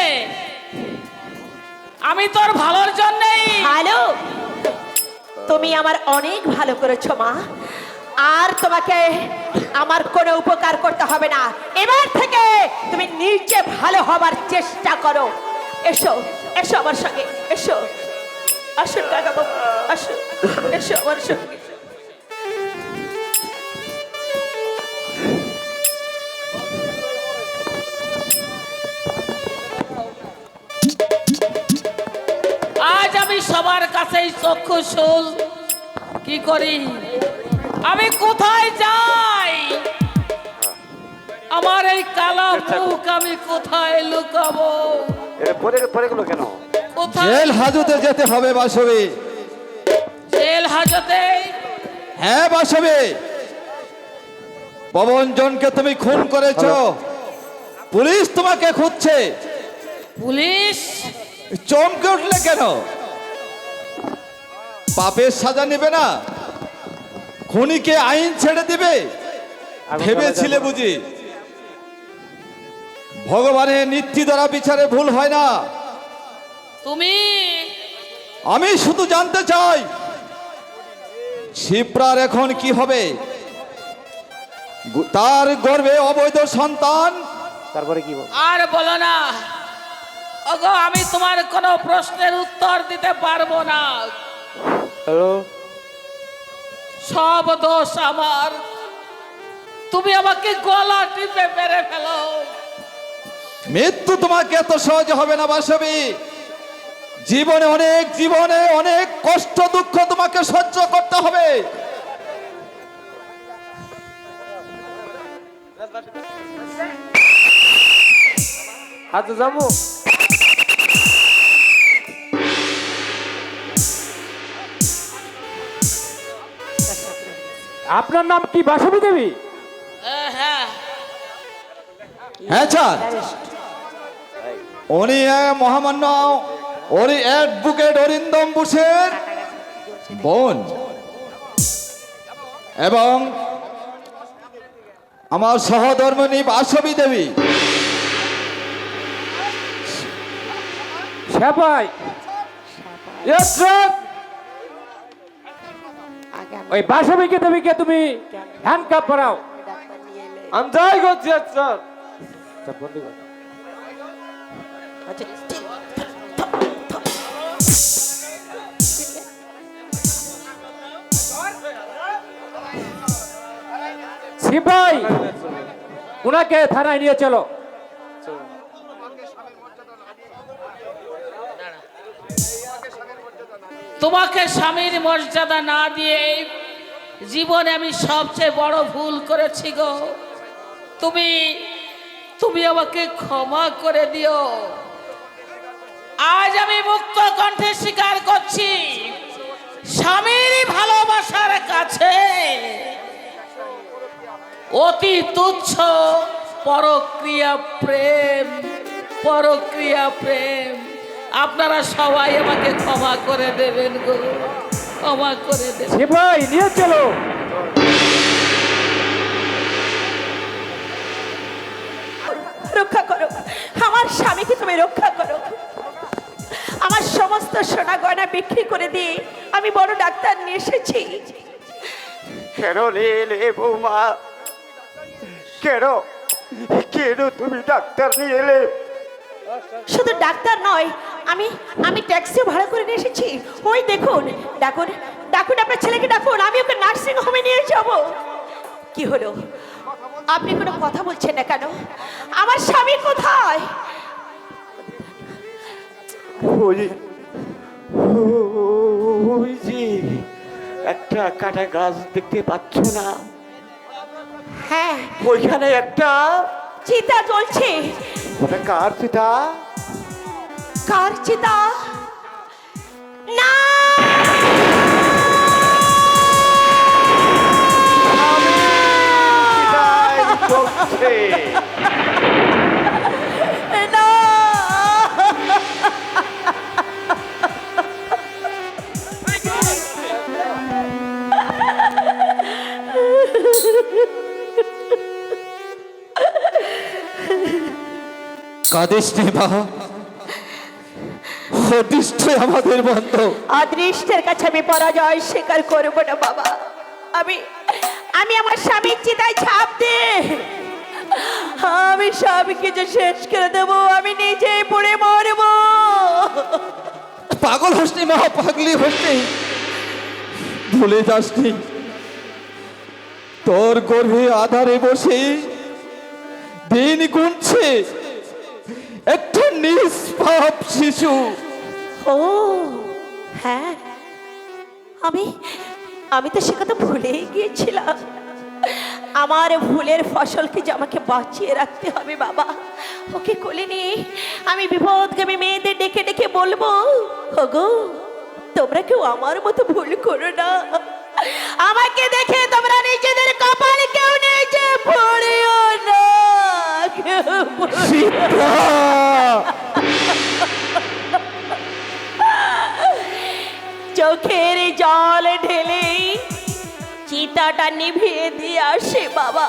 আমি তোর ভালোর জন্যই। ভালো? তুমি আমার অনেক ভালো করেছো মা, আর তোমাকে আমার কোনো উপকার করতে হবে না। এবার থেকে তুমি নিজে ভালো হবার চেষ্টা করো। এসো, এসো আমার সঙ্গে, এসো। আসুন কাকা বাবু, আসুন, এসো আমার সঙ্গে। আজ আমি সবার কাছেই চক্ষুশূল। কি করি, আমি কোথায় যাই? আমার এই কালা মুখ আমি কোথায় লুকাবো? পরে গেলো কেন? কোথায়? জেল হাজতে যেতে হবে বাসবী। জেল হাজতে? হ্যাঁ বাসবী, পবনজনকে তুমি খুন করেছো, পুলিশ তোমাকে খুঁজছে। পুলিশ? চমকে উঠলে কেন? পাপের সাজা নেবে না? খুনিকে আইন ছেড়ে দিবে ভেবেছিলে বুঝি? ভগবানের নীতি দ্বারা বিচারে ভুল হয় না। তুমি? আমি শুধু জানতে চাই শিপ্রার এখন কি হবে? তার গর্ভে অবৈধ সন্তান। আর বলো না। ওগো, আমি তোমার কোনো প্রশ্নের উত্তর দিতে পারবো না। সব দোষ আমার। তুমি আমাকে গলা টিপে মেরে ফেলো। মৃত্যু তোমাকে এত সহজ হবে না বাসবী। জীবনে অনেক কষ্ট দুঃখ তোমাকে সহ্য করতে হবে। আচ্ছা যাবো। আপনার নাম কি বাসবী দেবী? হ্যাঁ হ্যাঁ স্যার, উনি মহামান্য অ্যাডভোকেট অরিন্দম বোসের বোন এবং আমার সহধর্মিণী বাসবী দেবী। সেপাই Yes, sir! ওই বাসবীকে দেবীকে তুমি হ্যান্ডকাপ করাও। আমি যাই করছি স্যার। সিপাই উনাকে থানায় নিয়ে চলো। তোমাকে স্বামীর মর্যাদা না দিয়ে জীবনে আমি সবচেয়ে বড় ভুল করেছি গো। তুমি আমাকে ক্ষমা করে দিও। আজ আমি মুক্ত কণ্ঠে স্বীকার করছি, স্বামীর ভালোবাসার কাছে অতি তুচ্ছ পরক্রিয়া প্রেম। আপনারা সবাই আমাকে ক্ষমা করে দেবেন গো, ক্ষমা করে দেবেন। সিপাই নিয়ে চলো। রক্ষা করো আমার স্বামীকে, তুমি রক্ষা করো। আমার সমস্ত সোনা গয়না বিক্রি করে দিয়ে আমি বড় ডাক্তার নিয়ে এসেছি। কেন নিলে বৌমা? কেন তুমি ডাক্তার নিয়ে এলে? শুধু ডাক্তার নয়, আমি ট্যাক্সি ভাড়া করে নিয়ে এসেছি। ওই দেখুন, ডাকুন আপনার ছেলেকে ডাকুন, আমি ওকে নার্সিং হোমে নিয়ে যাব। কি হলো, আপনি কোনো কথা বলছেন না কেন? আমার স্বামী কোথায়? ওই যে একটা কাটা গাছ দেখতে পাচ্ছ না? হ্যাঁ, ওইখানে একটা চিতা জ্বলছে। ওটা কার চিতা? কার চিতা? না, চলছে। না। কাঁদিস নে মা, অদৃষ্টই আমাদের বন্ধ। অদৃষ্টের কাছে আমি পরাজয় স্বীকার করবো না বাবা। আমি আমার স্বামীর চিতায় ছাপ দিয়ে আমি স্বামীকে যে শেষ করে দেবো, আমি নিজেই পড়ে মরবো। পাগল হোসনি মা, পাগলি হোসনি, ভুলে যাসনি তোর গর্ভে আধারে বসে দিন গুনছে একটা নিষ্পাপ শিশু। ও হ্যাঁ, আমি তো সে কথা ভুলেই গিয়েছিলাম। আমার ভুলের ফসলকে যে আমাকে বাঁচিয়ে রাখতে হবে বাবা। ওকে কোলে নিয়ে আমি বিপদগামী মেয়েদের ডেকে ডেকে বলবো, ওগো তোমরা কেউ আমার মতো ভুল করো না। আমাকে দেখে তোমরা নিজেদের কপাল কেউ নিচে পড়িও না। চোখের জল ঢেলে চিতাটা নিভিয়ে দিয়ে আসে বাবা।